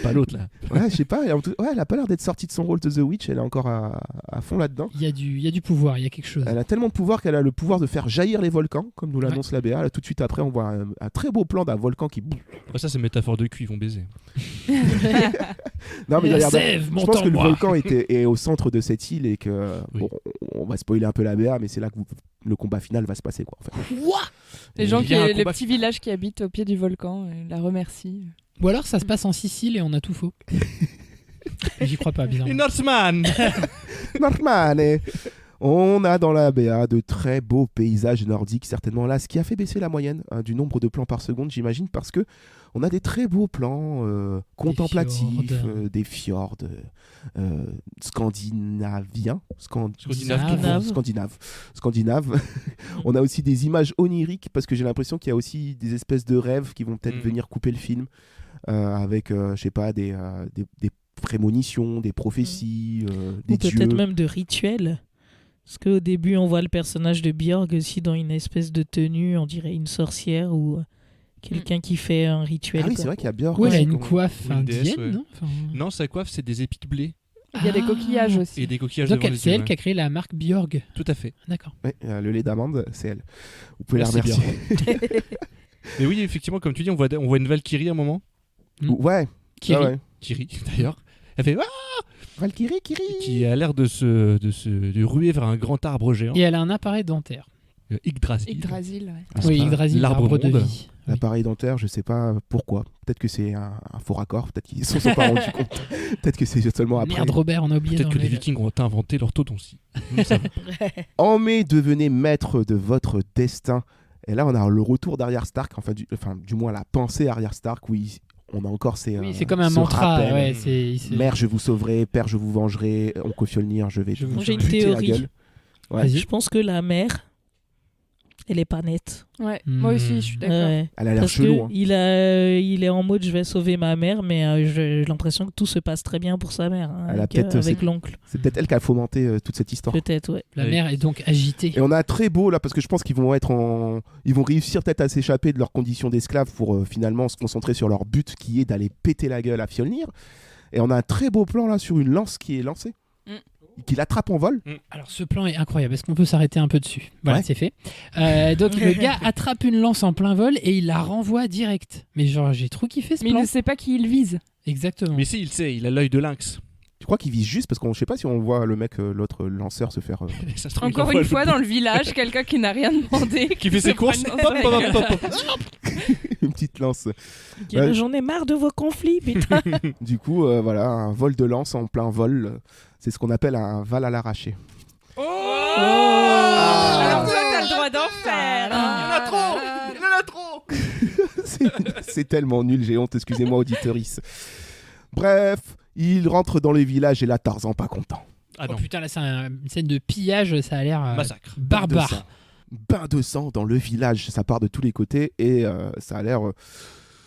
pas l'autre là. Ouais, je sais pas. Elle a pas l'air d'être sortie de son rôle de The Witch. Elle est encore à fond là-dedans. Il y a du pouvoir, il y a quelque chose. Elle a tellement de pouvoir qu'elle a le pouvoir de faire jaillir les volcans, comme nous l'annonce la BA. Là, tout de suite après, on voit un très beau plan d'un volcan qui. Ça, c'est métaphore de cul, ils vont baiser. Non, mais je pense que le volcan est au centre de cette île et que on va spoiler un peu la BA, mais c'est là que le combat final va se passer, quoi. En fait. Les petits villages qui habitent au pied du volcan la remercient. Ou alors ça se passe en Sicile et on a tout faux. J'y crois pas, bizarrement. Northman. Northman. On a dans la BA de très beaux paysages nordiques, certainement là, ce qui a fait baisser la moyenne du nombre de plans par seconde, j'imagine, parce que on a des très beaux plans contemplatifs, des fjords scandinaviens. Scandinaves. On a aussi des images oniriques, parce que j'ai l'impression qu'il y a aussi des espèces de rêves qui vont peut-être venir couper le film, avec, je sais pas, des prémonitions, des prophéties, des dieux. Ou peut-être même de rituels. Parce qu'au début, on voit le personnage de Björg aussi dans une espèce de tenue, on dirait une sorcière ou quelqu'un qui fait un rituel. Ah oui, c'est vrai qu'il y a Björg. Ouais, il a une coiffe indienne, ouais. non Non, sa coiffe, c'est des épis de blé. Il y a des coquillages aussi. Et des coquillages Donc devant les c'est yeux, elle qui a créé la marque Björg. Tout à fait. D'accord. Ouais, le lait d'amande, c'est elle. Vous pouvez Merci la remercier. Mais oui, effectivement, comme tu dis, on voit une Valkyrie à un moment. Ouais. Kiri. Ah ouais. Kiri, d'ailleurs. Elle fait ah Valkyrie, Kiri. Qui a l'air de ruer vers un grand arbre géant. Et elle a un appareil dentaire. Yggdrasil. Yggdrasil, ouais. Ah, Oui, c'est pas- Yggdrasil, l'arbre de monde. vie. L'appareil dentaire, je sais pas pourquoi. Peut-être que c'est un faux raccord. Peut-être qu'ils s'en sont pas rendus compte. Peut-être que c'est seulement après. Merde, Robert, on a oublié Peut-être que les d'enlever Vikings ont inventé l'orthodontie. Nous savons. En mai, devenez maître de votre destin. Et là, on a le retour d'Arya Stark, enfin, du moins la pensée Arya Stark, où on a encore ces. Oui, c'est comme un ce mantra. rappel. Ouais, c'est... Mère, je vous sauverai. Père, je vous vengerai. Oncle Fjolnir, je vais vous J'ai une buter la théorie. gueule. Ouais. Je pense que la mère, elle est pas nette. Ouais, moi aussi, je suis d'accord. Ouais. Elle a l'air Parce chelou. que hein. il est en mode je vais sauver ma mère, mais j'ai l'impression que tout se passe très bien pour sa mère, hein, Elle a avec, peut-être, avec c'est- l'oncle. C'est peut-être elle qui a fomenté toute cette histoire. Peut-être, ouais. La mère est donc agitée. Et on a très beau là parce que je pense qu'ils vont ils vont réussir peut-être à s'échapper de leurs conditions d'esclaves pour finalement se concentrer sur leur but qui est d'aller péter la gueule à Fjolnir. Et on a un très beau plan là sur une lance qui est lancée, qui l'attrape en vol. Alors ce plan est incroyable. Est-ce qu'on peut s'arrêter un peu dessus? Voilà, Ouais. c'est fait. Donc le gars attrape une lance en plein vol et il la renvoie direct. Mais genre j'ai trop kiffé ce Mais il plan. ne sait pas qui il vise. Exactement. Mais si, il sait, il a l'œil de lynx. Je crois qu'il vise juste parce qu'on je sais pas si on voit le mec, l'autre lanceur se faire. Ça se trouve, il Encore envoie une fois, le- dans le village, quelqu'un qui n'a rien demandé. Qui fait se ses courses. prend Hop, une lance hop, dans la hop, gueule. hop. Une petite lance. J'en ai marre de vos conflits, putain. Du coup, voilà, un vol de lance en plein vol, c'est ce qu'on appelle un val à l'arraché. Alors toi, t'as le droit d'en faire. Il en a trop. C'est tellement nul, j'ai honte, excusez-moi auditorice. Bref, il rentre dans le village et là Tarzan pas content. Ah Oh non. putain, là c'est une scène de pillage, ça a l'air Massacre. barbare. Bain de sang dans le village, ça part de tous les côtés et ça a l'air...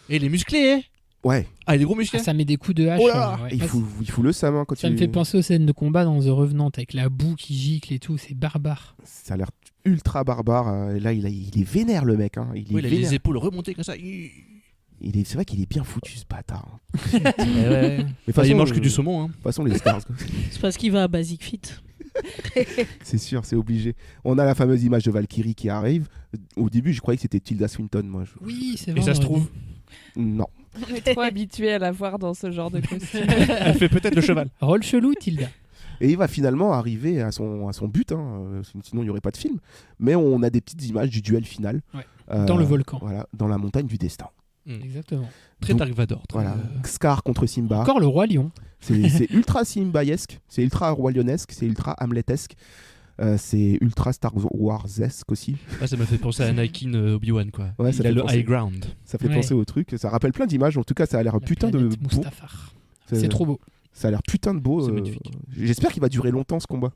Et il est musclé, hein. Ouais. Ah, il est gros musclé. Ah, ça met des coups de hache. Oh là ouais. il Moi, fout le sam hein, quand ça me fait penser aux scènes de combat dans The Revenant avec la boue qui gicle et tout, c'est barbare. Ça a l'air ultra barbare. Et là, il est vénère le mec. Hein. Oui, il a vénère. les épaules remontées comme ça. C'est vrai qu'il est bien foutu ce bâtard. hein. Ouais. Mais de toute Il façon, mange que du saumon. Hein. De toute façon, les stars, C'est parce qu'il va à Basic Fit. c'est sûr, c'est obligé. On a la fameuse image de Valkyrie qui arrive. Au début, je croyais que c'était Tilda Swinton. Moi, Oui, c'est Et vrai. ça se trouve, Non. On est trop habitués à la voir dans ce genre de costume. elle fait peut-être le cheval. Rôle chelou, Tilda. Et il va finalement arriver à son but. Hein. Sinon, il n'y aurait pas de film. Mais on a des petites images du duel final. Ouais. Dans le volcan. Voilà, dans la montagne du destin. Exactement. Très Donc, Dark Vador. Voilà. Scar contre Simba. Encore le roi lion. C'est ultra Simbaesque, c'est ultra Roi Lionesque, c'est ultra Hamletesque, c'est ultra Star Wars-esque aussi. Ah, ça m'a fait penser à Anakin Obi-Wan, quoi. Ouais, ça il a fait le penser. high ground. Ça fait Ouais. penser au truc, ça rappelle plein d'images, en tout cas ça a l'air putain de planète beau. Mustafar. C'est trop beau. Ça a l'air putain de beau. C'est magnifique. J'espère qu'il va durer longtemps ce combat.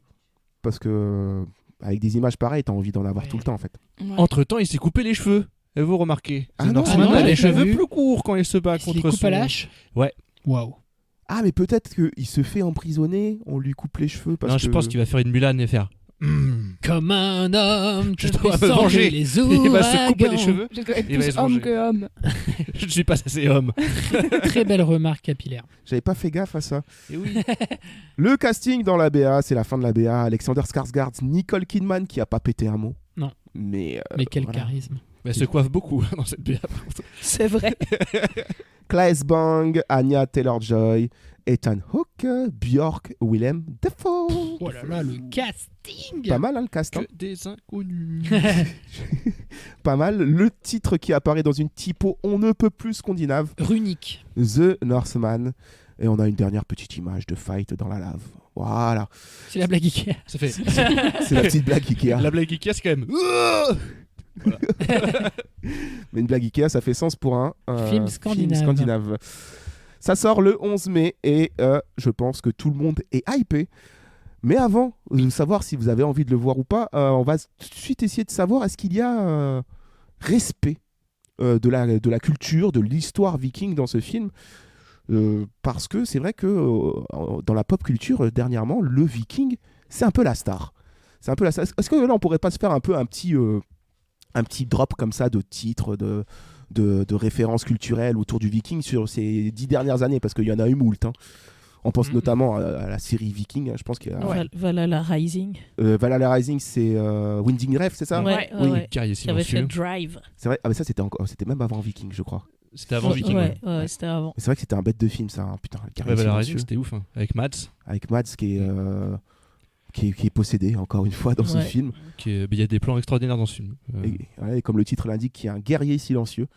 Parce que avec des images pareilles, t'as envie d'en avoir tout le temps en fait. Ouais. Entre-temps, il s'est coupé les cheveux. Et vous remarquez Ah The non, Northman ah non, a j'ai les pas cheveux vu. plus courts quand il se bat Il contre coupe son... à la hache. Ouais. Waouh. Ah mais peut-être qu'il se fait emprisonner, on lui coupe les cheveux parce Non, que... je pense qu'il va faire une Mulan et faire... Comme un homme, Je je dois fais me changer venger. les Il va se couper les ouragans. cheveux. Je dois être Il va plus se homme venger. que homme. Je ne suis pas assez homme. Très belle remarque capillaire. J'avais pas fait gaffe à ça. Et oui. Le casting dans la BA, c'est la fin de la BA. Alexander Skarsgård, Nicole Kidman qui a pas pété un mot. Non. Mais quel voilà. charisme. Elle se coiffe beaucoup dans cette BA. C'est vrai. Claes Bang, Anya Taylor-Joy, Ethan Hawke, Björk, Willem Dafoe. Oh là là, le casting. Pas mal hein, le cast. Hein. Que des inconnus. Pas mal. Le titre qui apparaît dans une typo on ne peut plus scandinave. Runique. The Northman. Et on a une dernière petite image de fight dans la lave. Voilà. C'est la blague Ikea. Ça fait... C'est la petite blague Ikea. La blague Ikea, c'est quand même... Mais une blague Ikea, ça fait sens pour un Film scandinave. scandinave. Ça sort le 11 mai et je pense que tout le monde est hypé. Mais avant de savoir si vous avez envie de le voir ou pas, on va tout de suite essayer de savoir est-ce qu'il y a respect de la culture, de l'histoire viking dans ce film. Parce que c'est vrai que dans la pop culture, dernièrement, le viking, c'est un peu la star. C'est un peu la star. Est-ce que là, on pourrait pas se faire un peu un petit drop comme ça de titres, de références culturelles autour du viking sur ces 10 dernières années, parce qu'il y en a eu moult. Hein. On pense notamment à la série Viking, je pense qu'il y a... Valhalla Rising. Valhalla Rising, c'est Winding Refn, c'est ça? Ouais. Qui avait fait Drive. C'est vrai, mais ça c'était même avant Viking, je crois. C'était avant Viking. Ouais, c'était avant. C'est vrai que c'était un bête de film, ça. Putain, Valhalla Rising, c'était ouf, hein. Avec Mads. Avec Mads qui est possédé, encore une fois, dans ce film. Il y a des plans extraordinaires dans ce film. Et comme le titre l'indique, qui est un guerrier silencieux.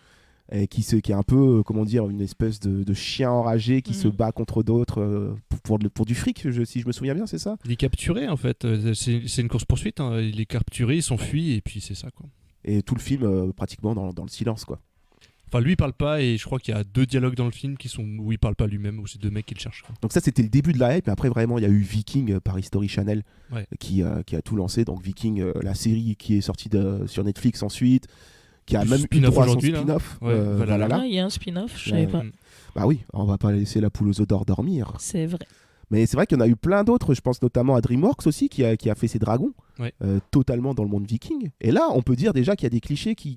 Et qui est un peu, comment dire, une espèce de chien enragé qui se bat contre d'autres pour du fric, si je me souviens bien, c'est ça? Il est capturé, en fait. C'est une course-poursuite. Hein. Il est capturé, il s'enfuit, et puis c'est ça, quoi. Et tout le film, pratiquement, dans le silence, quoi. Enfin, lui, il parle pas, et je crois qu'il y a 2 dialogues dans le film où il parle pas lui-même, où c'est 2 mecs qui le cherchent, quoi. Donc ça, c'était le début de la hype, et après, vraiment, il y a eu Viking par History Channel, qui a tout lancé. Donc Viking, la série qui est sortie sur Netflix ensuite, qui a même eu droit à son spin-off. Valhalla. Il y a un spin-off, je savais pas. Bah oui, on va pas laisser la poule aux œufs d'or dormir. C'est vrai. Mais c'est vrai qu'il y en a eu plein d'autres, je pense notamment à DreamWorks aussi, qui a fait ses dragons, totalement dans le monde viking. Et là, on peut dire déjà qu'il y a des clichés qui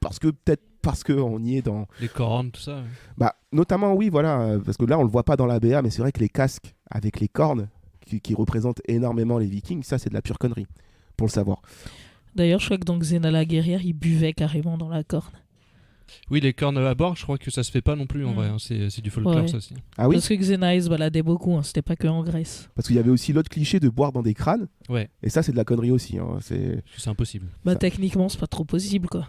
peut-être parce qu'on y est dans... Les cornes, tout ça. Bah, notamment, oui, voilà, parce que là, on le voit pas dans la BA, mais c'est vrai que les casques avec les cornes, qui représentent énormément les vikings, ça, c'est de la pure connerie, pour le savoir. D'ailleurs, je crois que dans Xena la guerrière, il buvait carrément dans la corne. Oui, les cornes à bord, je crois que ça se fait pas non plus en vrai. Hein. C'est du folklore, ça aussi. Ah oui. Parce que Xena se baladait beaucoup, hein. C'était pas que en Grèce. Parce qu'il y avait aussi l'autre cliché de boire dans des crânes. Ouais. Et ça, c'est de la connerie aussi. Hein. C'est impossible. Bah, techniquement, c'est pas trop possible, quoi.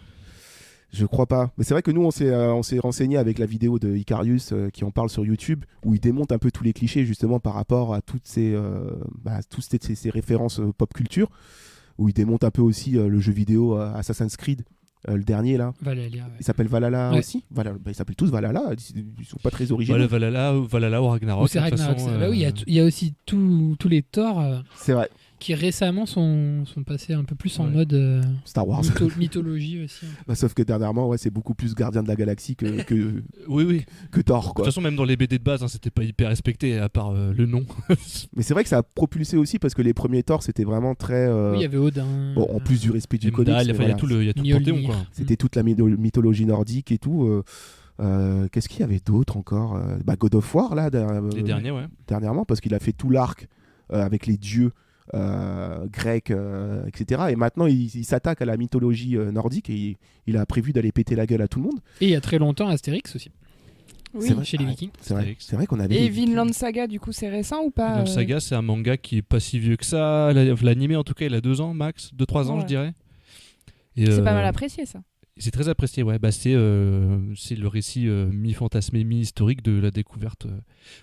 Je crois pas. Mais c'est vrai que nous, on s'est renseigné avec la vidéo de Icarius qui en parle sur YouTube, où il démonte un peu tous les clichés, justement, par rapport à toutes ces références pop culture, où il démonte un peu aussi le jeu vidéo Assassin's Creed. Le dernier là, Valhalla, il s'appelle Valhalla aussi. Ils s'appellent tous Valhalla. Ils sont pas très originaux. Valhalla ou Ragnarok. C'est Ragnarok. Bah oui, il y a aussi tous les Thor. C'est vrai. Qui récemment sont passés un peu plus en mode Star Wars, mythologie aussi. Bah, sauf que dernièrement, c'est beaucoup plus Gardien de la Galaxie que que Thor. Quoi. De toute façon, même dans les BD de base, c'était pas hyper respecté à part le nom. Mais c'est vrai que ça a propulsé aussi parce que les premiers Thor, c'était vraiment très. Oui, il y avait Odin. Bon, en plus du respect du comics, il y a tout le panthéon, quoi. C'était toute la mythologie nordique et tout. Qu'est-ce qu'il y avait d'autre encore? God of War là. Les derniers, ouais. Dernièrement, parce qu'il a fait tout l'arc avec les dieux. Grec, etc. Et maintenant il s'attaque à la mythologie nordique et il a prévu d'aller péter la gueule à tout le monde. Et il y a très longtemps Astérix aussi. Oui, vrai, chez les Vikings. C'est vrai qu'on avait. Et Vinland Saga, du coup, c'est récent ou pas? Vinland Saga, c'est un manga qui est pas si vieux que ça. L'animé, en tout cas, il a 2 ans max, 2-3 ans, je dirais. C'est pas mal apprécié, ça. C'est très apprécié, ouais. Bah, c'est le récit mi-fantasmé, mi-historique de la découverte.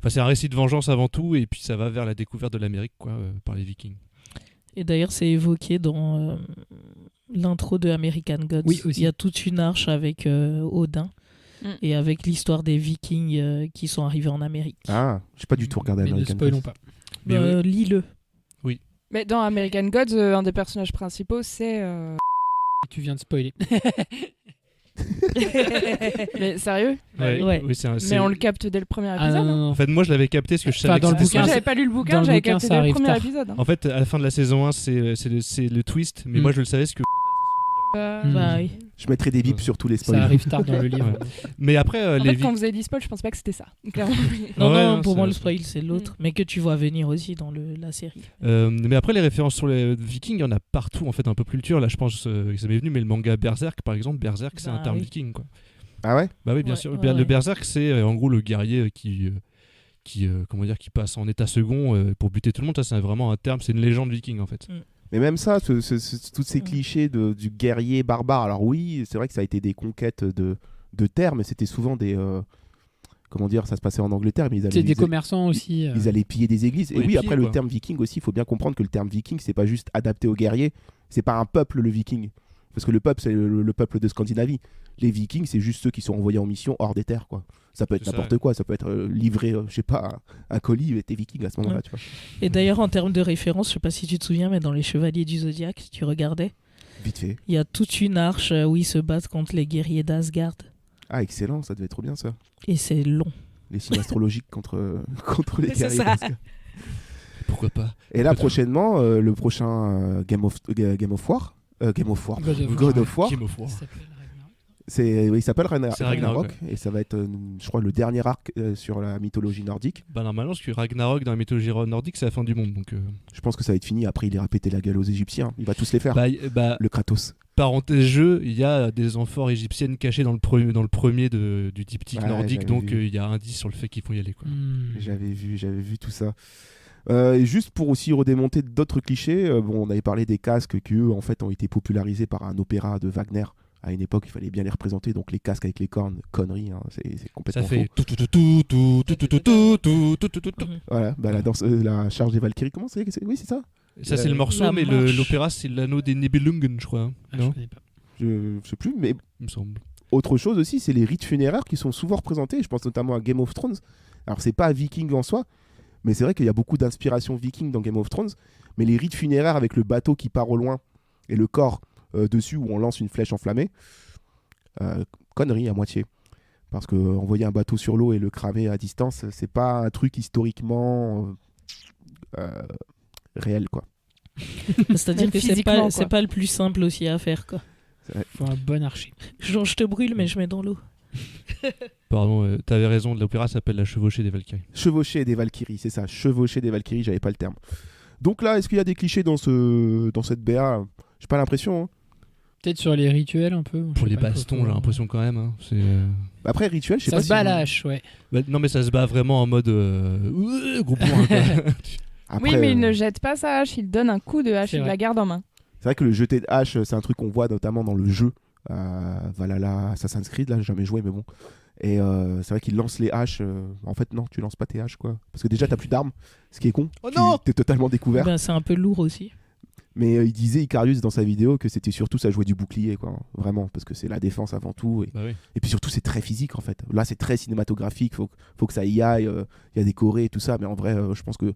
Enfin, c'est un récit de vengeance avant tout, et puis ça va vers la découverte de l'Amérique, quoi, par les Vikings. Et d'ailleurs, c'est évoqué dans l'intro de American Gods. Oui, aussi. Il y a toute une arche avec Odin et avec l'histoire des Vikings qui sont arrivés en Amérique. Ah, j'ai pas du tout regardé American Gods. Ne spoilons pas. Lis-le. Oui. Mais dans American Gods, un des personnages principaux, c'est. Tu viens de spoiler. Mais sérieux? Ouais. Oui, mais on le capte dès le premier épisode. non. En fait, moi je l'avais capté parce que je savais dans que le bouquin, j'avais pas lu le bouquin, j'avais capté dès le premier épisode. En fait, à la fin de la saison 1, c'est le twist, mais moi je le savais parce que. Bah oui. Je mettrai des bips sur tous les spoilers. Ça arrive tard dans le livre. Ouais. Mais après, en fait, quand vous avez dit spoil, je pense pas que c'était ça. Clairement. Non, pour moi le spoil c'est l'autre, mais que tu vois venir aussi dans la série. Mais après les références sur les Vikings, il y en a partout en fait, un peu plus culture. Là, je pense que ça m'est venu, mais le manga Berserk, par exemple, Berserk, c'est un terme viking, quoi. Ah ouais? Bah oui, bien sûr. Le Berserk, c'est en gros le guerrier qui passe en état second pour buter tout le monde. Ça, c'est vraiment un terme, c'est une légende viking en fait. Mais même ça, tous ces clichés du guerrier barbare, alors oui, c'est vrai que ça a été des conquêtes de terres, mais c'était souvent des... comment dire, ça se passait en Angleterre, mais c'est des commerçants aussi. Ils allaient piller des églises. Et oui, après, quoi. le terme viking aussi, il faut bien comprendre que le terme viking, c'est pas juste adapté aux guerriers, c'est pas un peuple, le viking. Parce que le peuple, c'est le peuple de Scandinavie. Les vikings, c'est juste ceux qui sont envoyés en mission hors des terres, quoi. Ça peut être n'importe quoi, ça peut être livré, je sais pas, un colis, et t'es viking à ce moment-là, tu vois. Et d'ailleurs, en termes de référence, je sais pas si tu te souviens, mais dans les Chevaliers du Zodiaque, tu regardais. Vite fait. Il y a toute une arche où ils se battent contre les guerriers d'Asgard. Ah, excellent, ça devait être trop bien, ça. Et c'est long. Les signes astrologiques contre les guerriers d'Asgard. Pourquoi pas. Et là, prochainement, le prochain God of War. Il s'appelle C'est Ragnarok, Ragnarok, et ça va être, je crois, le dernier arc sur la mythologie nordique. Bah normalement, parce que Ragnarok dans la mythologie nordique, c'est la fin du monde, donc. Je pense que ça va être fini. Après, il ira péter la gueule aux Égyptiens. Il va tous les faire. Le Kratos. Parenthèse jeu, il y a des amphores égyptiennes cachées dans le premier du diptyque nordique, donc il y a un indice sur le fait qu'il faut y aller, quoi. J'avais vu tout ça. Et juste pour aussi redémonter d'autres clichés, on avait parlé des casques qui eux en fait ont été popularisés par un opéra de Wagner. À une époque, il fallait bien les représenter, donc les casques avec les cornes, conneries, hein, c'est complètement ça fait faux. Voilà, la charge des Valkyries, comment c'est? Oui, c'est ça. Ça c'est le morceau, mais l'opéra c'est l'anneau des Nibelungen, je crois. Non, je connais pas. Je sais plus, mais il me semble. Autre chose aussi, c'est les rites funéraires qui sont souvent représentés. Je pense notamment à Game of Thrones. Alors c'est pas viking en soi, mais c'est vrai qu'il y a beaucoup d'inspiration viking dans Game of Thrones. Mais les rites funéraires avec le bateau qui part au loin et le corps dessus où on lance une flèche enflammée, connerie à moitié. Parce que envoyer un bateau sur l'eau et le cramer à distance, c'est pas un truc historiquement réel, quoi. C'est-à-dire que c'est pas le plus simple aussi à faire, quoi. Faut un bon archer. Genre, je te brûle, mais je mets dans l'eau. Pardon, t'avais raison, l'opéra s'appelle La Chevauchée des Valkyries. Chevauchée des Valkyries, c'est ça. Chevauchée des Valkyries, j'avais pas le terme. Donc là, est-ce qu'il y a des clichés dans cette BA? J'ai pas l'impression. Hein. Peut-être sur les rituels un peu. Pour les bastons, j'ai l'impression quand même. Hein. Après, rituel, je sais pas. Ça se bat à la hache, ouais. Non, mais ça se bat vraiment en mode gros point. Après, oui, mais il ne jette pas sa hache, il donne un coup de hache, il la garde en main. C'est vrai que le jeter de hache, c'est un truc qu'on voit notamment dans le jeu Valhalla, Assassin's Creed, là j'ai jamais joué mais bon. Et c'est vrai qu'il lance les haches. En fait non, tu lances pas tes haches, quoi. Parce que déjà t'as plus d'armes, ce qui est con. Oh non, t'es totalement découvert. Ben, c'est un peu lourd aussi. Mais il disait Icarius dans sa vidéo que c'était surtout ça jouait du bouclier, quoi. Vraiment, parce que c'est la défense avant tout. Et puis surtout c'est très physique en fait. Là c'est très cinématographique, faut que ça y aille. Il y a des chorés et tout ça, mais en vrai je pense que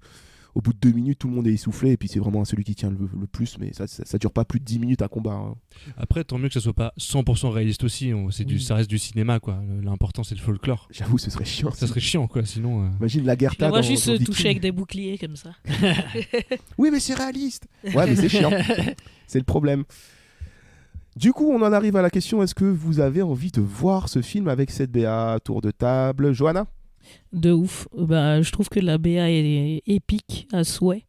au bout de 2 minutes, tout le monde est essoufflé et puis c'est vraiment celui qui tient le plus, mais ça dure pas plus de 10 minutes un combat. Hein. Après, tant mieux que ça soit pas 100% réaliste aussi, ça reste du cinéma, quoi. L'important c'est le folklore. J'avoue, ce serait chiant. Ça serait chiant, quoi, sinon... Imagine la guerre. On va juste se toucher avec des boucliers comme ça. Oui, mais c'est réaliste. Ouais, mais c'est chiant. C'est le problème. Du coup, on en arrive à la question, est-ce que vous avez envie de voir ce film avec cette BA? Tour de table. Johanna? De ouf. Bah, je trouve que la BA est épique à souhait.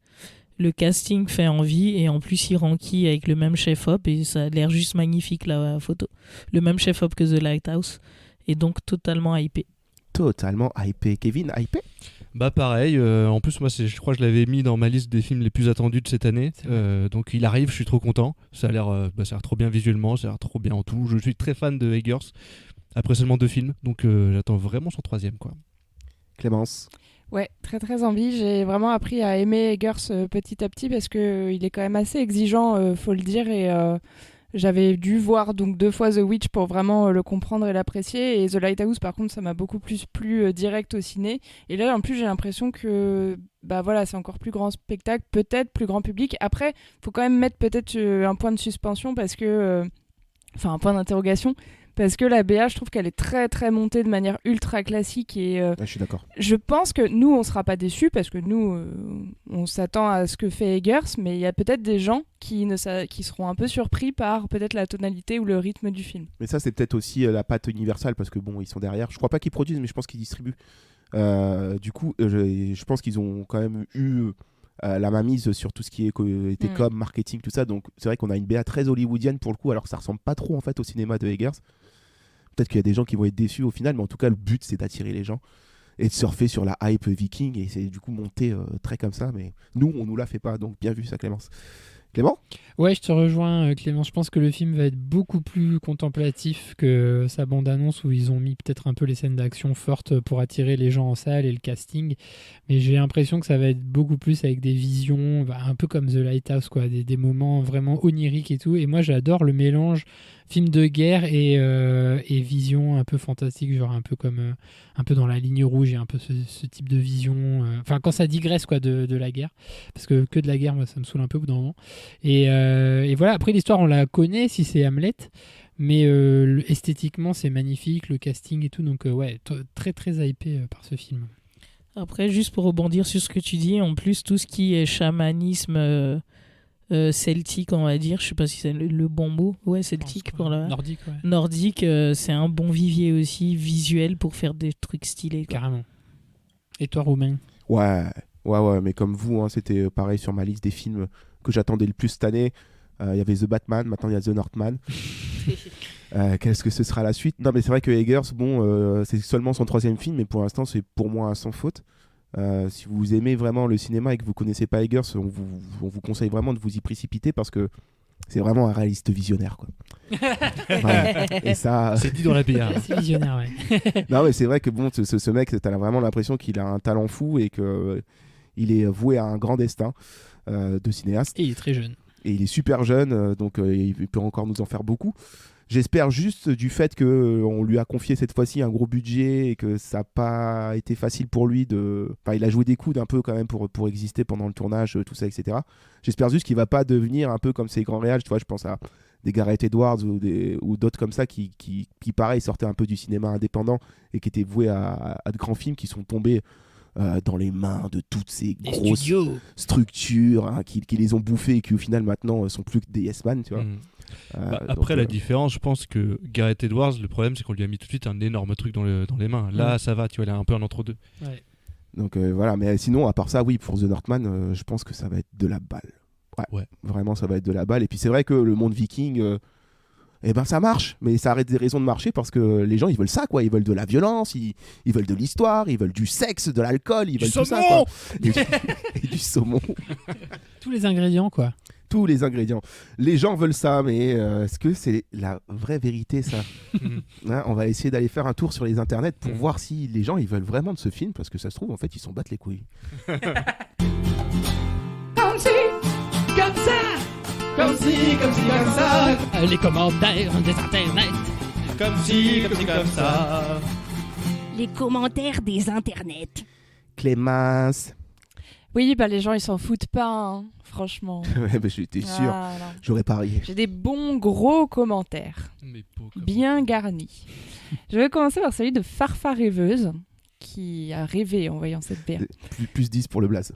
Le casting fait envie et en plus il renquille avec le même chef-op et ça a l'air juste magnifique la photo. Le même chef-op que The Lighthouse et donc totalement hypé. Totalement hypé. Kevin, hypé? Bah pareil, en plus moi je crois que je l'avais mis dans ma liste des films les plus attendus de cette année, donc il arrive, je suis trop content, ça a l'air trop bien visuellement, ça a l'air trop bien en tout, je suis très fan de Eggers, après seulement 2 films, donc j'attends vraiment son 3e, quoi. Clémence? Ouais, très très envie. J'ai vraiment appris à aimer Eggers petit à petit parce qu'il est quand même assez exigeant, faut le dire. Et j'avais dû voir donc 2 fois The Witch pour vraiment le comprendre et l'apprécier. Et The Lighthouse, par contre, ça m'a beaucoup plus plu direct au ciné. Et là, en plus, j'ai l'impression que voilà, c'est encore plus grand spectacle, peut-être plus grand public. Après, faut quand même mettre peut-être un point de suspension parce que... Enfin, un point d'interrogation. Parce que la BA, je trouve qu'elle est très très montée de manière ultra classique et ouais, je suis d'accord. Je pense que nous, on sera pas déçus parce que nous, on s'attend à ce que fait Eggers, mais il y a peut-être des gens qui seront un peu surpris par peut-être la tonalité ou le rythme du film. Mais ça, c'est peut-être aussi la patte Universal parce que bon, ils sont derrière. Je crois pas qu'ils produisent, mais je pense qu'ils distribuent. Du coup, je pense qu'ils ont quand même eu la mainmise sur tout ce qui était com, marketing, tout ça. Donc c'est vrai qu'on a une BA très hollywoodienne pour le coup, alors que ça ressemble pas trop en fait au cinéma de Eggers. Peut-être qu'il y a des gens qui vont être déçus au final, mais en tout cas le but c'est d'attirer les gens et de surfer sur la hype viking et c'est du coup monter très comme ça, mais nous on nous la fait pas, donc bien vu ça Clémence. Clément ? Ouais, je te rejoins Clément, je pense que le film va être beaucoup plus contemplatif que sa bande-annonce où ils ont mis peut-être un peu les scènes d'action fortes pour attirer les gens en salle et le casting, mais j'ai l'impression que ça va être beaucoup plus avec des visions, un peu comme The Lighthouse, quoi, des moments vraiment oniriques et tout, et moi j'adore le mélange film de guerre et vision un peu fantastique, genre un peu comme un peu dans La Ligne Rouge, il y a un peu ce type de vision, enfin quand ça digresse quoi de la guerre, parce que de la guerre moi ça me saoule un peu au bout d'un moment, et voilà, après l'histoire on la connaît si c'est Hamlet, mais esthétiquement c'est magnifique, le casting et tout, donc ouais, très très hypé par ce film. Après, juste pour rebondir sur ce que tu dis, en plus tout ce qui est chamanisme celtique, on va dire. Je sais pas si c'est le bon mot. Ouais, celtique pour la... Nordique, ouais. Nordique, c'est un bon vivier aussi visuel pour faire des trucs stylés, quoi. Carrément. Et toi, Romain? Ouais, mais comme vous, hein, c'était pareil sur ma liste des films que j'attendais le plus cette année. Il y avait The Batman, maintenant il y a The Northman. Qu'est-ce que ce sera la suite? Non, mais c'est vrai que Eggers, bon, c'est seulement son 3e film, mais pour l'instant, c'est pour moi sans faute. Si vous aimez vraiment le cinéma et que vous connaissez pas Eggers, on vous conseille vraiment de vous y précipiter parce que c'est vraiment un réaliste visionnaire, quoi. Voilà. Et ça, c'est dit dans la bière. C'est visionnaire, ouais. Non, mais c'est vrai que bon, ce mec, t'as vraiment l'impression qu'il a un talent fou et que il est voué à un grand destin de cinéaste. Et il est très jeune. Et il est super jeune, donc il peut encore nous en faire beaucoup. J'espère juste du fait qu'on lui a confié cette fois-ci un gros budget et que ça n'a pas été facile pour lui de... Enfin, il a joué des coudes un peu quand même pour exister pendant le tournage, tout ça, etc. J'espère juste qu'il ne va pas devenir un peu comme ces grands réals. Tu vois, je pense à des Gareth Edwards ou d'autres comme ça qui, pareil, sortaient un peu du cinéma indépendant et qui étaient voués à de grands films qui sont tombés dans les mains de toutes ces grosses structures, hein, qui les ont bouffés et qui au final maintenant sont plus que des yes man, tu vois. Après, la différence, je pense que Gareth Edwards, le problème c'est qu'on lui a mis tout de suite un énorme truc dans les mains. Là, ça va, tu vois, il a un peu un entre-deux. Ouais. Donc voilà, mais sinon, à part ça, oui, pour The Northman, je pense que ça va être de la balle. Ouais. Vraiment, ça va être de la balle. Et puis c'est vrai que le monde viking, eh ben ça marche, mais ça arrête des raisons de marcher parce que les gens ils veulent ça, quoi. Ils veulent de la violence, ils veulent de l'histoire, ils veulent du sexe, de l'alcool, ils veulent tout ça, quoi. Et du saumon. Tous les ingrédients, quoi. Tous les ingrédients. Les gens veulent ça, mais est-ce que c'est la vraie vérité, ça? Hein, on va essayer d'aller faire un tour sur les internets pour voir si les gens ils veulent vraiment de ce film, parce que ça se trouve en fait ils s'en battent les couilles. Comme si, comme ça. Comme si, comme ça. Les commentaires des internets. Comme si, comme ça. Les commentaires des internets. Clémence. Oui, bah les gens ils s'en foutent pas, hein, franchement. Ouais, bah, j'étais sûr, j'aurais parié. J'ai des bons gros commentaires, bien garnis. Je vais commencer par celui de Farfa Rêveuse, qui a rêvé en voyant cette BR. Plus 10 pour le blaze.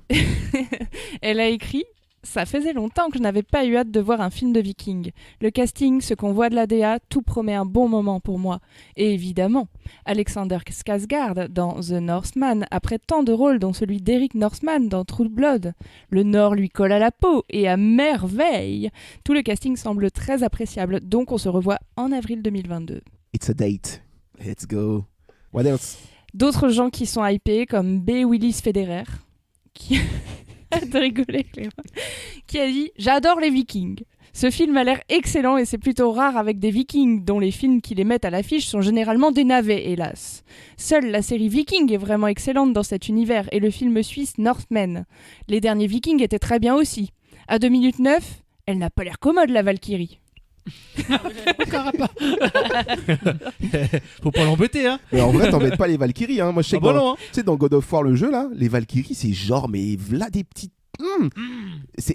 Elle a écrit: ça faisait longtemps que je n'avais pas eu hâte de voir un film de viking. Le casting, ce qu'on voit de la DA, tout promet un bon moment pour moi. Et évidemment, Alexander Skarsgård dans The Northman, après tant de rôles dont celui d'Eric Northman dans True Blood. Le Nord lui colle à la peau, et à merveille. Tout le casting semble très appréciable, donc on se revoit en avril 2022. It's a date. Let's go. What else? D'autres gens qui sont hypés, comme B. Willis Federer, qui... de rigoler, Clément, qui a dit: j'adore les Vikings. Ce film a l'air excellent et c'est plutôt rare avec des Vikings dont les films qui les mettent à l'affiche sont généralement des navets, hélas. Seule la série Viking est vraiment excellente dans cet univers et le film suisse Northman. Les derniers Vikings étaient très bien aussi. À 2 minutes 9, elle n'a pas l'air commode, la Valkyrie. Encore pas. Faut pas l'embêter, hein. Mais en vrai, t'embêtes pas les Valkyries, hein. Moi, je sais que non, hein. Tu sais, dans God of War, le jeu, là, les Valkyries, c'est genre, mais là, des petites...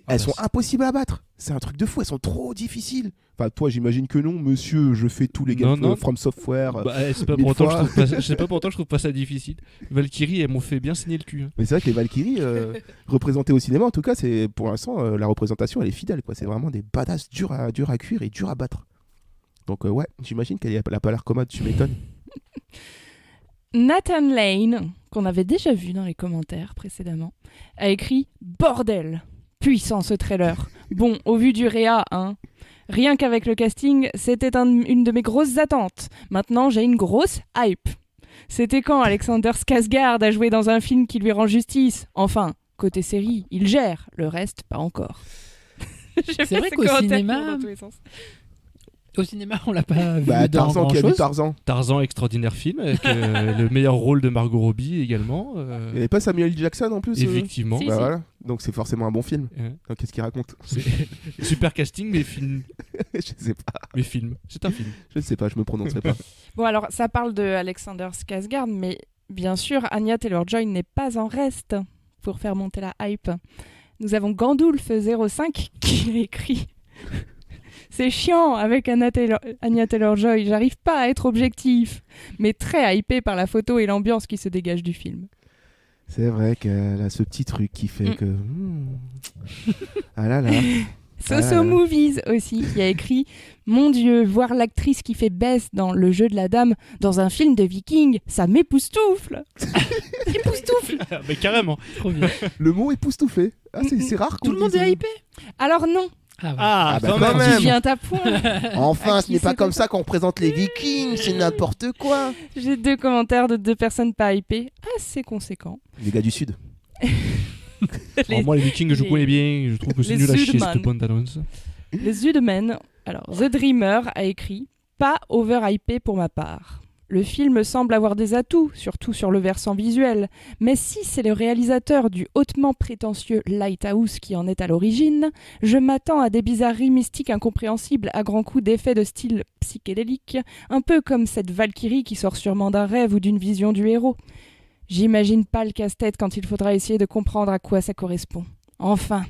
elles sont impossibles à battre. C'est un truc de fou, elles sont trop difficiles. Enfin, toi, j'imagine que non, monsieur, je fais tous les games From Software. C'est pas pour autant je sais pas pour autant je trouve pas ça difficile. Valkyrie, elles m'ont fait bien saigner le cul. Hein. Mais c'est vrai que les Valkyries, représentées au cinéma, en tout cas, c'est pour l'instant, la représentation, elle est fidèle, quoi. C'est vraiment des badass durs à cuire et durs à battre. Donc, ouais, j'imagine qu'elle a pas l'air commode, tu m'étonnes. Nathan Lane, qu'on avait déjà vu dans les commentaires précédemment, a écrit: bordel, puissant ce trailer. Bon, au vu du réa, hein. Rien qu'avec le casting, c'était une de mes grosses attentes. Maintenant, j'ai une grosse hype. C'était quand Alexander Skarsgård a joué dans un film qui lui rend justice? Enfin, côté série, il gère. Le reste, pas encore. C'est vrai qu'au cinéma... Au cinéma, on l'a pas vu dans Tarzan, qui a vu Tarzan. Tarzan, extraordinaire film, avec le meilleur rôle de Margot Robbie également. Il n'y avait pas Samuel Jackson en plus? Effectivement. Voilà. Donc c'est forcément un bon film. Donc qu'est-ce qu'il raconte? Super casting, mais film. Je sais pas. Mais film. C'est un film. Je sais pas, je me prononcerai pas. Bon, alors ça parle de Alexander Skarsgård, mais bien sûr, Anya Taylor-Joy n'est pas en reste pour faire monter la hype. Nous avons Gandulf05 qui a écrit: c'est chiant avec Anya Taylor-Joy, j'arrive pas à être objectif, mais très hypé par la photo et l'ambiance qui se dégage du film. C'est vrai qu'elle a ce petit truc qui fait que... Ah là là. Soso Movies aussi, qui a écrit « Mon Dieu, voir l'actrice qui fait Bess dans Le Jeu de la Dame dans un film de viking, ça m'époustoufle !» Époustoufle. Mais carrément. Trop bien. Le mot époustouflé. Ah, c'est rare qu'on Tout le monde dise- est hypé. Alors non, Ah, bah quand tu même. viens à point. Enfin, À ce qui n'est pas c'est comme bon ça qu'on représente les Vikings, c'est n'importe quoi. J'ai 2 commentaires de 2 personnes pas hypées, assez conséquents. Les gars du Sud. Alors moi, les Vikings, je connais bien. Je trouve que c'est les nul à chier Sudman. cette bande annonce. Les Udmen, alors The Dreamer a écrit « Pas over-hypé pour ma part. Le film semble avoir des atouts, surtout sur le versant visuel, mais si c'est le réalisateur du hautement prétentieux Lighthouse qui en est à l'origine, je m'attends à des bizarreries mystiques incompréhensibles à grands coups d'effets de style psychédélique, un peu comme cette Valkyrie qui sort sûrement d'un rêve ou d'une vision du héros. J'imagine pas le casse-tête quand il faudra essayer de comprendre à quoi ça correspond. Enfin,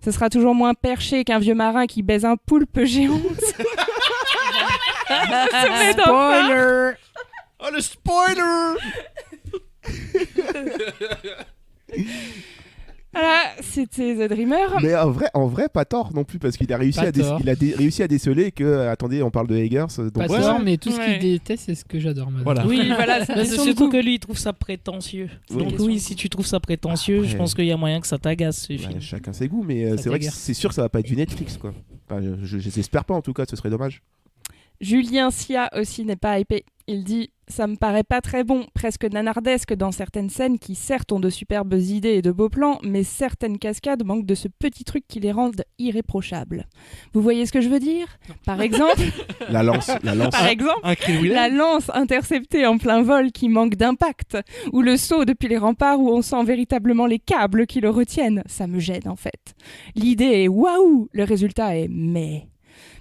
ce sera toujours moins perché qu'un vieux marin qui baise un poulpe géant. Spoiler. Oh, le spoiler. Voilà, c'était The Dreamer. Mais en vrai, pas tort non plus, parce qu'il a réussi, Pas tort. réussi à déceler que, attendez, on parle de Eggers. Donc Pas tort, mais tout ce qu'il déteste, c'est ce que j'adore. moi. Voilà. Oui, voilà, c'est c'est question de surtout goût. que lui, il trouve ça prétentieux. Oui. Donc oui, si tu trouves ça prétentieux, Après- je pense qu'il y a moyen que ça t'agace, ce film. Chacun ses goûts, mais Ça c'est vrai que t'agace. c'est sûr que ça va pas être du Netflix, quoi. Enfin, je l'espère pas en tout cas, ce serait dommage. Julien Sia aussi n'est pas hypé. Il dit « Ça me paraît pas très bon, presque nanardesque dans certaines scènes qui certes ont de superbes idées et de beaux plans, mais certaines cascades manquent de ce petit truc qui les rendent irréprochables. Vous voyez ce que je veux dire ? Par exemple, La lance. par exemple, Un cri Willem. la lance interceptée en plein vol qui manque d'impact, ou le saut depuis les remparts où on sent véritablement les câbles qui le retiennent. Ça me gêne en fait. L'idée est waouh, le résultat est mais.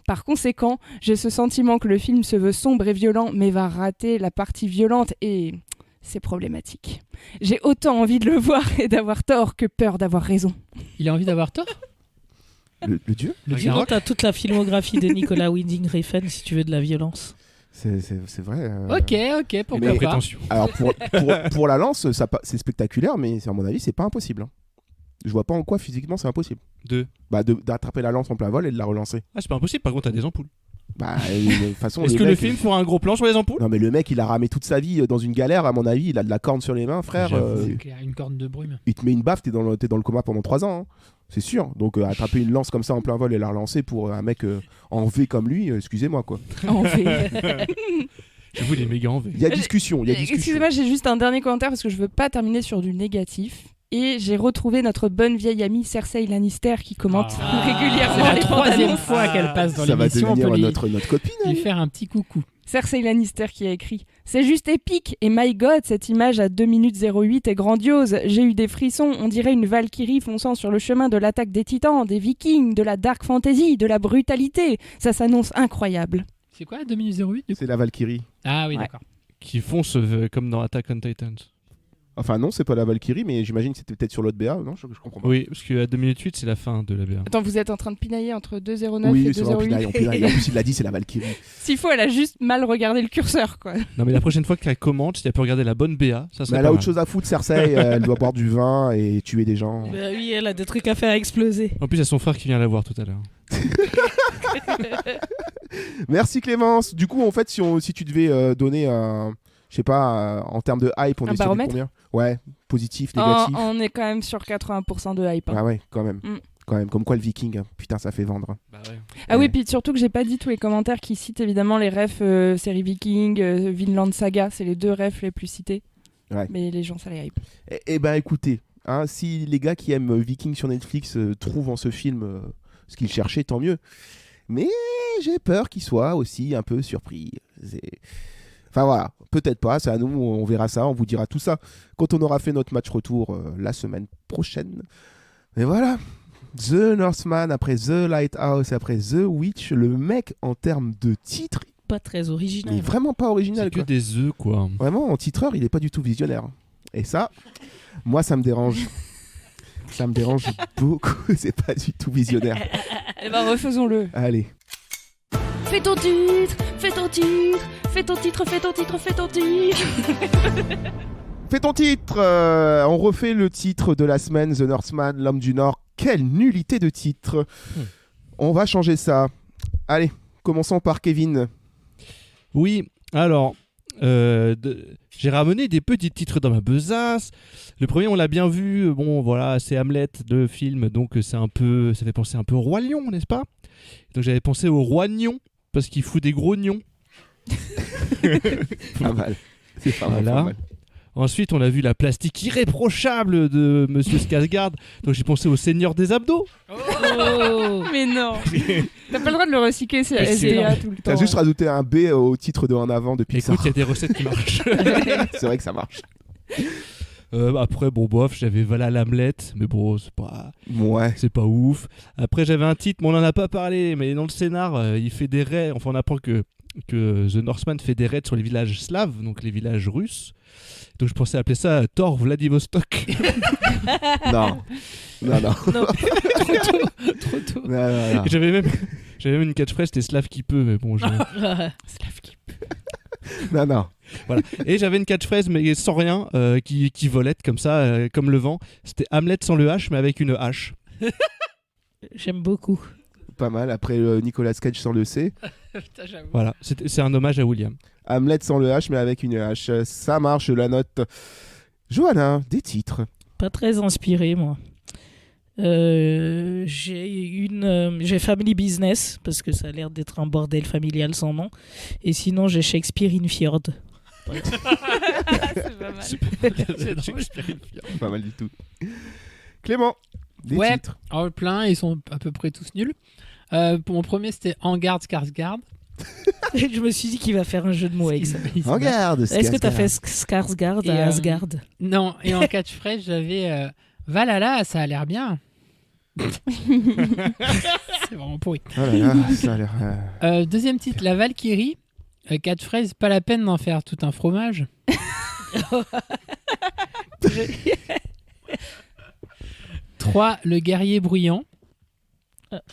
Par conséquent, j'ai ce sentiment que le film se veut sombre et violent, mais va rater la partie violente et c'est problématique. J'ai autant envie de le voir et d'avoir tort que peur d'avoir raison. Il a envie d'avoir tort. Le dieu Sinon, t'as toute la filmographie de Nicolas Winding Refn si tu veux de la violence. C'est vrai. Ok, pourquoi Mais- pas. Alors pour la lance, c'est spectaculaire, mais à mon avis, c'est pas impossible. Hein. Je vois pas en quoi physiquement c'est impossible. D'attraper la lance en plein vol et de la relancer. Ah, c'est pas impossible, par contre, t'as des ampoules. Bah, de toute façon, Est-ce les que le mecs- film fera un gros plan sur les ampoules? Non, mais le mec, il a ramé toute sa vie dans une galère. À mon avis, il a de la corne sur les mains, frère. C'est clair, une corne de brume. Il te met une baffe, t'es dans le coma pendant 3 ans. Hein. C'est sûr. Donc, attraper une lance comme ça en plein vol et la relancer pour un mec en V comme lui, excusez-moi, quoi. En V. J'avoue, il est méga en V. Il y a discussion. Excusez-moi, j'ai juste un dernier commentaire parce que je veux pas terminer sur du négatif. Et j'ai retrouvé notre bonne vieille amie Cersei Lannister qui commente régulièrement C'est la les troisième bandes fois annonces. qu'elle passe dans Ça va l'émission. On devenir peut lui- notre copine. lui faire un petit coucou. Cersei Lannister qui a écrit « C'est juste épique et my god, cette image à 2 minutes 08 est grandiose. J'ai eu des frissons, on dirait une Valkyrie fonçant sur le chemin de l'attaque des titans, des vikings, de la dark fantasy, de la brutalité. Ça s'annonce incroyable. C'est quoi 2 minutes 08 du coup C'est la Valkyrie. Ah oui, Ouais. d'accord. Qui fonce comme dans Attack on Titans. Enfin, non, c'est pas la Valkyrie, mais j'imagine que c'était peut-être sur l'autre BA. Non, je comprends pas. Oui, parce qu'à 2 minutes 8, c'est la fin de la BA. Attends, vous êtes en train de pinailler entre 209 Oui, et c'est vrai, on 208. pinaille. En plus, il l'a dit, c'est la Valkyrie. S'il faut, elle a juste mal regardé le curseur, quoi. Non, mais la prochaine fois qu'elle commente, si elle peut regarder la bonne BA, ça Mais serait elle pas a autre mal. chose à foutre, Cersei. Elle doit boire du vin et tuer des gens. Bah oui, elle a des trucs à faire exploser. En plus, il y a son frère qui vient la voir tout à l'heure. Merci Clémence. Du coup, en fait, si tu devais donner un, je sais pas, en termes de hype, on Un est sur du baromètre combien? Ouais, positif, négatif. On est quand même sur 80% de hype. hein. Ah ouais, quand même. Mm. Quand même, comme quoi le Viking, hein. Putain, ça fait vendre. Ah oui, puis surtout que j'ai pas dit tous les commentaires qui citent évidemment les refs série Viking, Vinland Saga, c'est les 2 refs les plus cités. Ouais. Mais les gens, ça les hype. Eh ben, écoutez, hein, si les gars qui aiment Viking sur Netflix trouvent en ce film ce qu'ils cherchaient, tant mieux. Mais j'ai peur qu'ils soient aussi un peu surpris. Enfin voilà, peut-être pas, c'est à nous, on verra ça, on vous dira tout ça quand on aura fait notre match retour la semaine prochaine. Mais voilà, The Northman, après The Lighthouse, après The Witch, le mec en termes de titre, Pas très original. il est vraiment pas original. C'est que Quoi. des œufs, quoi. Vraiment, en titreur, il est pas du tout visionnaire. Et ça, moi, ça me dérange. Ça me dérange beaucoup, c'est pas du tout visionnaire. Eh ben, refaisons-le. Allez. Fais ton titre, fais ton titre, fais ton titre, fais ton titre, fais ton titre. Fais ton titre. On refait le titre de la semaine, The Northman, l'homme du Nord. Quelle nullité de titre. On va changer ça. Allez, commençons par Kevin. Oui, alors, j'ai ramené des petits titres dans ma besace. Le premier, on l'a bien vu, bon voilà, c'est Hamlet, le film, donc ça fait penser un peu au Roi Lion, n'est-ce pas? Donc j'avais pensé au Roi Nion, parce qu'il fout des gros nions. Pas mal. C'est pas mal, Voilà. pas mal. Ensuite, on a vu la plastique irréprochable de Monsieur Skarsgård, donc j'ai pensé au Seigneur des abdos. Oh mais non. T'as pas le droit de le recycler, c'est SDA tout le temps. T'as juste rajouté un B au titre de En avant de Pixar. Écoute, il y a des recettes qui marchent. C'est vrai que ça marche. Après, bon, bof, j'avais Valhalla Hamlet, mais bon, c'est pas ouf. Après, j'avais un titre, mais on en a pas parlé, mais dans le scénar, il fait des raids, enfin, on apprend que The Northman fait des raids sur les villages slaves, donc les villages russes. Donc, je pensais appeler ça Thor Vladivostok. Non. Trop tôt. Non. J'avais même une catchphrase, c'était Slave qui peut, mais bon, Slave qui peut. Non. Voilà. Et j'avais une catchphrase, mais sans rien, qui volette comme ça, comme le vent. C'était Hamlet sans le H, mais avec une H. J'aime beaucoup. Pas mal. Après Nicolas Cage sans le C. Putain, j'avoue. Voilà, c'est un hommage à William. Hamlet sans le H, mais avec une H. Ça marche, je la note. Johanna, des titres. Pas très inspiré, moi. J'ai Family Business, parce que ça a l'air d'être un bordel familial sans nom. Et sinon, j'ai Shakespeare in Fjord. C'est pas mal. C'est pas mal du tout. Clément, des Ouais, titres. alors, plein, ils sont à peu près tous nuls. Pour mon premier, c'était En garde Skarsgård. Je me suis dit qu'il va faire un jeu de mots avec ça. En garde, Est-ce que t'as Skarsgård. fait Skarsgård Et, à Asgard? Non, et en catchphrase, j'avais Valhalla, ça a l'air bien. C'est vraiment pourri. Oh là là, ça a l'air... Deuxième titre, La Valkyrie. Catchphrase, pas la peine d'en faire tout un fromage. 3, Le guerrier bruyant.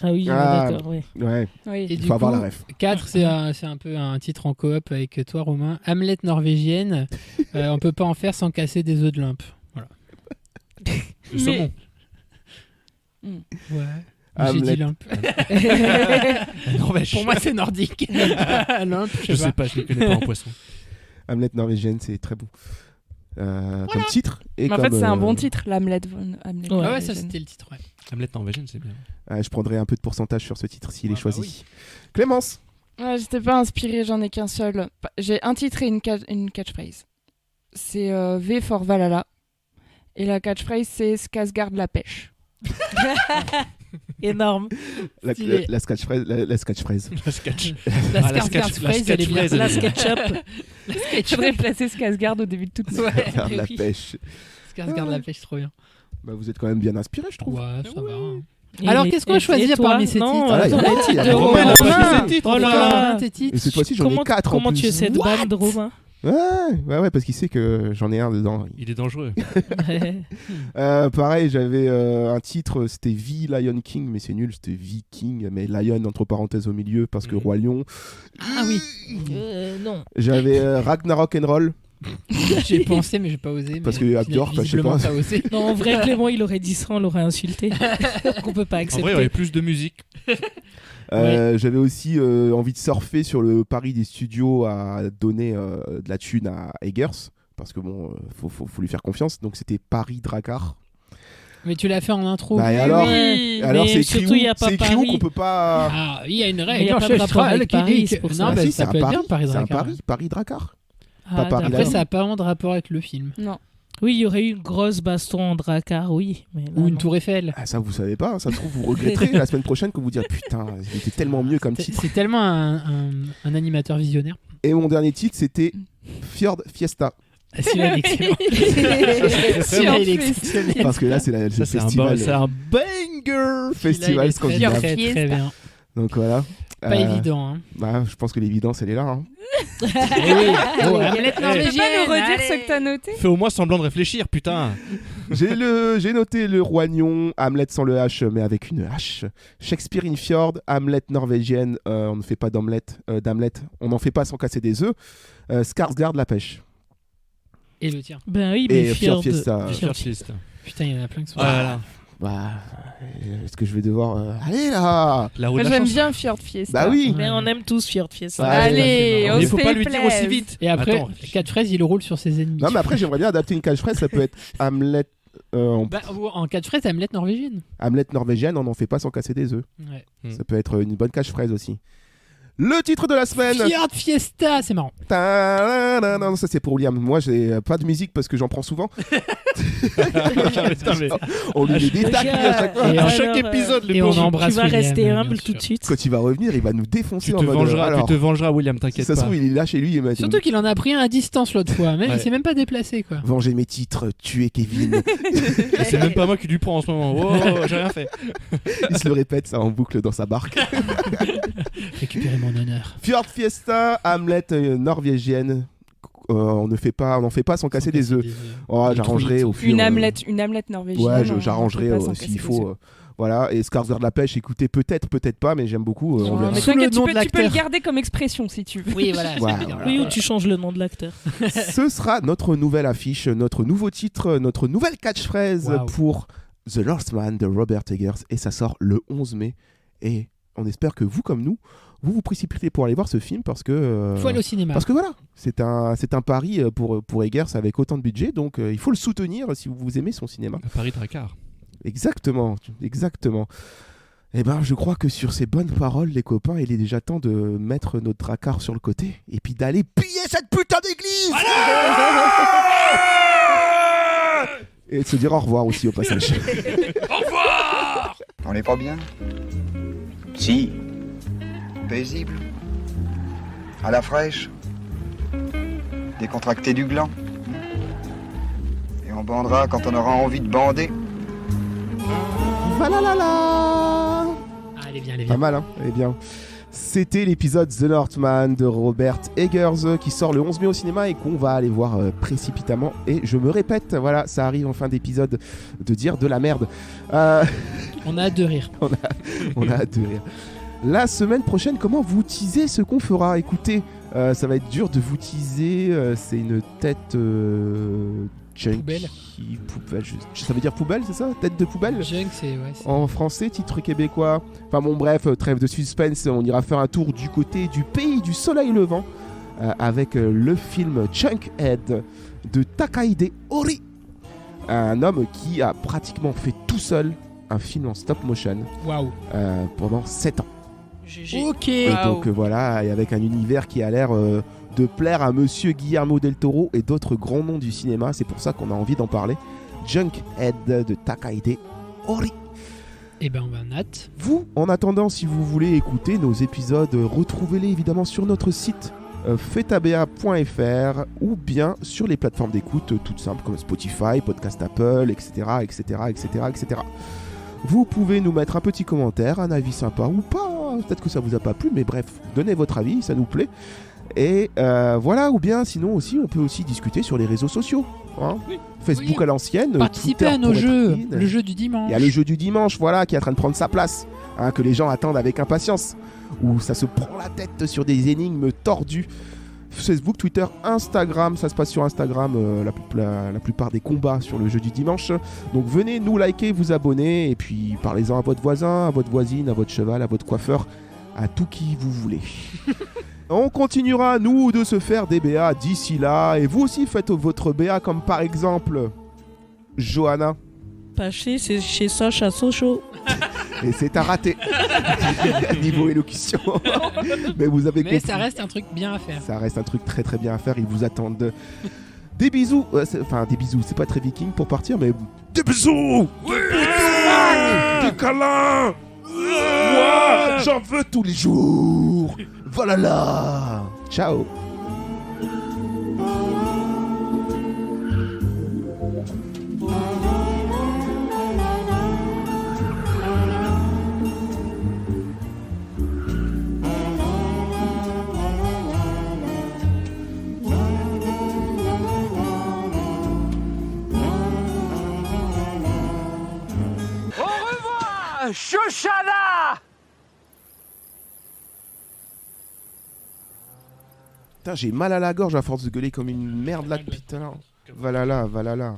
Ah oui, d'accord, oui. Ouais, Oui. Et il du faut avoir coup, la ref. 4, c'est un peu un titre en coop avec toi, Romain. Hamlet norvégienne. On peut pas en faire sans casser des œufs de lump. Voilà. Le saumon. Ouais. Hamlet. J'ai dit lump. Norvège. Pour moi, c'est nordique. Lump, Je sais pas, je ne connais pas en poisson. Hamlet norvégienne, c'est très bon. Comme titre. Et Mais en comme, fait, c'est un bon titre, l'Hamlet. Ah ouais, ça c'était le titre, ouais. Hamlet norvégienne, c'est bien. Je prendrai un peu de pourcentage sur ce titre s'il est bah choisi. oui. Clémence. Ouais, j'étais pas inspirée, j'en ai qu'un seul. J'ai un titre et une catchphrase. C'est V for Valhalla. Et la catchphrase, c'est Skarsgård la pêche. Énorme. La sketchphrase. La sketch. La Skarsgård phrase, elle est bien. La SketchUp. Il faudrait placer Skarsgård au début de toute Ouais. Faire de la oui. pêche. Skarsgård la pêche, trop bien. Bah, vous êtes quand même bien inspiré, je trouve. Ouais, ça va. hein. Et Alors, les- qu'est-ce qu'on va et choisir toi parmi ces Non, titres Ah là, il y a attends, pas de titre, les il y a titres de pas de Romain. titre. Romain. Ces titres, Oh là putain. là. Tes titres. Et cette fois-ci, j'en ai 4 en Comment plus. tu essaies de ban de Romain? Ouais, parce qu'il sait que j'en ai un dedans. Il est dangereux. Pareil, j'avais un titre, c'était V Lion King, mais c'est nul, c'était Viking, mais Lion entre parenthèses au milieu parce que Roi Lion. Ah oui. Non. J'avais Ragnarok and Roll. J'ai pensé, mais j'ai pas osé. Parce mais que Björk, je sais visiblement, pas. t'as osé. Non, en vrai, Clément, il aurait dit ça, on l'aurait insulté. Donc on peut pas En accepter. vrai, il y aurait plus de musique. J'avais aussi envie de surfer sur le pari des studios à donner de la thune à Eggers. Parce que bon, faut lui faire confiance. Donc c'était Paris Drakkar. Mais tu l'as fait en intro. Bah, et alors, Oui, alors mais c'est écrit surtout, où il y a pas C'est écrit où Paris. qu'on peut pas. Ah, il y a une Mais règle il y a pas de rapport ancestrale avec qui Paris, dit c'est que... pour ça. Non, Ah bah, si, ça c'est peut un être bien pari. Paris C'est un Drakkar. Paris Drakkar. Ah, pas Paris d'accord. Après, Lion. ça n'a pas vraiment de rapport avec le film. Non. Oui, il y aurait eu une grosse baston en Drakkar, oui. Mais là, Ou une non. tour Eiffel. Ah, ça vous savez pas, hein, ça se trouve vous regretterez la semaine prochaine que vous direz putain, il était tellement mieux comme titre. C'est tellement un animateur visionnaire. Et mon dernier titre c'était Fjord Fiesta. Ah, celui-là, il est excellent. Celui-là, il est exceptionnel. Parce que là c'est le Ça, c'est festival. c'est un banger. Festival Très, scandinave. très, très bien. Donc voilà. Pas évident. Hein. Bah, je pense que l'évidence elle est là. Hein. Eh oui. Ouais. Tu peux pas nous redire ce que t'as noté? Fais au moins semblant de réfléchir, putain. J'ai noté le Roi Lion, Hamlet sans le H mais avec une H. Shakespeare in Fjord, Hamlet norvégienne, on ne fait pas d'Hamlet, on n'en fait pas sans casser des œufs. Skarsgård la pêche. Et le tien. Ben oui, mais Et Fjord Fiesta. Fjord Fiesta. Putain, il y en a plein qui sont. Voilà. Est-ce que je vais devoir... Allez là La roue de Moi, la j'aime chance. bien Fjord Fiesta. Bah oui. Mais on aime tous Fjord Fiesta. Allez, Mais on il se faut fait pas lui dire aussi plaisir. vite. Et après, Attends. catchphrase, il roule sur ses ennemis. Non, mais après, j'aimerais bien adapter une catchphrase. Ça peut être Hamlet... En catchphrase, Hamlet norvégienne. Hamlet norvégienne, on n'en fait pas sans casser des œufs. Ouais. Ça peut être une bonne catchphrase aussi. Le titre de la semaine. Fjord Fiesta, c'est marrant. Non, ça c'est pour William. Moi, j'ai pas de musique parce que j'en prends souvent. On lui met des tacles à chaque fois. Et À chaque épisode, le Et on pauvre. embrasse Tu vas William, rester bien humble sûr. tout de suite. Quand il va revenir, il va nous défoncer Tu en te mode. vengeras, tu te vengeras, William, Si t'inquiète ça se pas. trouve, il est là chez lui. Et Surtout qu'il en a pris un à distance l'autre fois. Même, Ouais. il s'est même pas déplacé, quoi. Venger mes titres, tuer Kevin. C'est même pas moi qui lui prends en ce moment. Oh, j'ai rien fait. Il se le répète ça en boucle dans sa barque. Récupérer mon honneur. Fjord Fiesta, Hamlet norvégienne. On n'en fait pas sans casser des œufs. Oh, j'arrangerai au fur. Une Hamlet norvégienne. Ouais, on j'arrangerai peut pas s'en s'il casser faut. les yeux. Voilà, et Skarsgård de la pêche, écoutez, peut-être pas, mais j'aime beaucoup. On Ouais, verra. mais Sous le t'inquiète, nom tu de peux le l'acteur. garder comme expression si tu veux. Oui, voilà. Voilà, c'est bien. Oui, ou tu changes le nom de l'acteur. Ce sera notre nouvelle affiche, notre nouveau titre, notre nouvelle catchphrase Wow. pour The Northman de Robert Eggers. Et ça sort le 11 mai. Et on espère que vous, comme nous, vous précipitez pour aller voir ce film parce que... Faut aller au cinéma. Parce que voilà, c'est un pari pour Eggers avec autant de budget. Donc il faut le soutenir si vous aimez son cinéma. Paris Dracard. Exactement. Eh ben, je crois que sur ces bonnes paroles, les copains, il est déjà temps de mettre notre dracard sur le côté et puis d'aller piller cette putain d'église et de se dire au revoir aussi au passage. Au revoir. On n'est pas bien? Si. Paisible. À la fraîche. Décontracté du gland. Et on bandera quand on aura envie de bander. Voilà Ah, elle est bien, elle est bien. Pas mal, hein. Elle est bien. C'était l'épisode The Northman de Robert Eggers qui sort le 11 mai au cinéma et qu'on va aller voir précipitamment. Et je me répète, voilà, ça arrive en fin d'épisode de dire de la merde. On a hâte de rire. on a hâte de rire. La semaine prochaine, comment vous teaser ce qu'on fera? Écoutez, ça va être dur de vous teaser. C'est une tête chunky. Poubelle. Ça veut dire poubelle, c'est ça? Tête de poubelle? Junk, c'est... En français, titre québécois. Enfin bon, bref, trêve de suspense. On ira faire un tour du côté du pays du soleil levant avec le film Chunkhead de Takahide Ori. Un homme qui a pratiquement fait tout seul un film en stop motion. Waouh. Pendant 7 ans. Ok. Et donc voilà, et avec un univers qui a l'air de plaire à monsieur Guillermo del Toro et d'autres grands noms du cinéma. C'est pour ça qu'on a envie d'en parler. Junkhead de Takahide Ori. Et ben on va en hâte. Vous, en attendant, si vous voulez écouter nos épisodes, retrouvez-les évidemment sur notre site fetabea.fr ou bien sur les plateformes d'écoute toutes simples comme Spotify, Podcast Apple, etc. Vous pouvez nous mettre un petit commentaire, un avis sympa ou pas, peut-être que ça vous a pas plu, mais bref, donnez votre avis, ça nous plaît. Et voilà, ou bien sinon aussi, on peut aussi discuter sur les réseaux sociaux. Hein. Oui. Facebook Oui. à l'ancienne. Participer Twitter à nos pour être jeux. rapide. Le jeu du dimanche. Il y a le jeu du dimanche, voilà, qui est en train de prendre sa place, hein, que les gens attendent avec impatience, où ça se prend la tête sur des énigmes tordues. Facebook, Twitter, Instagram, ça se passe sur Instagram, la plupart des combats sur le jeu du dimanche. Donc venez nous liker, vous abonner, et puis parlez-en à votre voisin, à votre voisine, à votre cheval, à votre coiffeur, à tout qui vous voulez. On continuera, nous, de se faire des BA d'ici là, et vous aussi faites votre BA, comme par exemple Johanna. Pas chez, c'est chez Soch à Sochaux. Et c'est à rater niveau élocution. Mais vous avez compris. Mais ça reste un truc bien à faire. Ça reste un truc très très bien à faire. Ils vous attendent. Des bisous. Enfin, des bisous. C'est pas très viking pour partir, mais des bisous. Oui. Des câlins. Moi, j'en veux tous les jours. Voilà là. Ciao. Shoshana! Putain, j'ai mal à la gorge à force de gueuler comme une merde là depuis tout à l'heure. Voilà là, voilà là.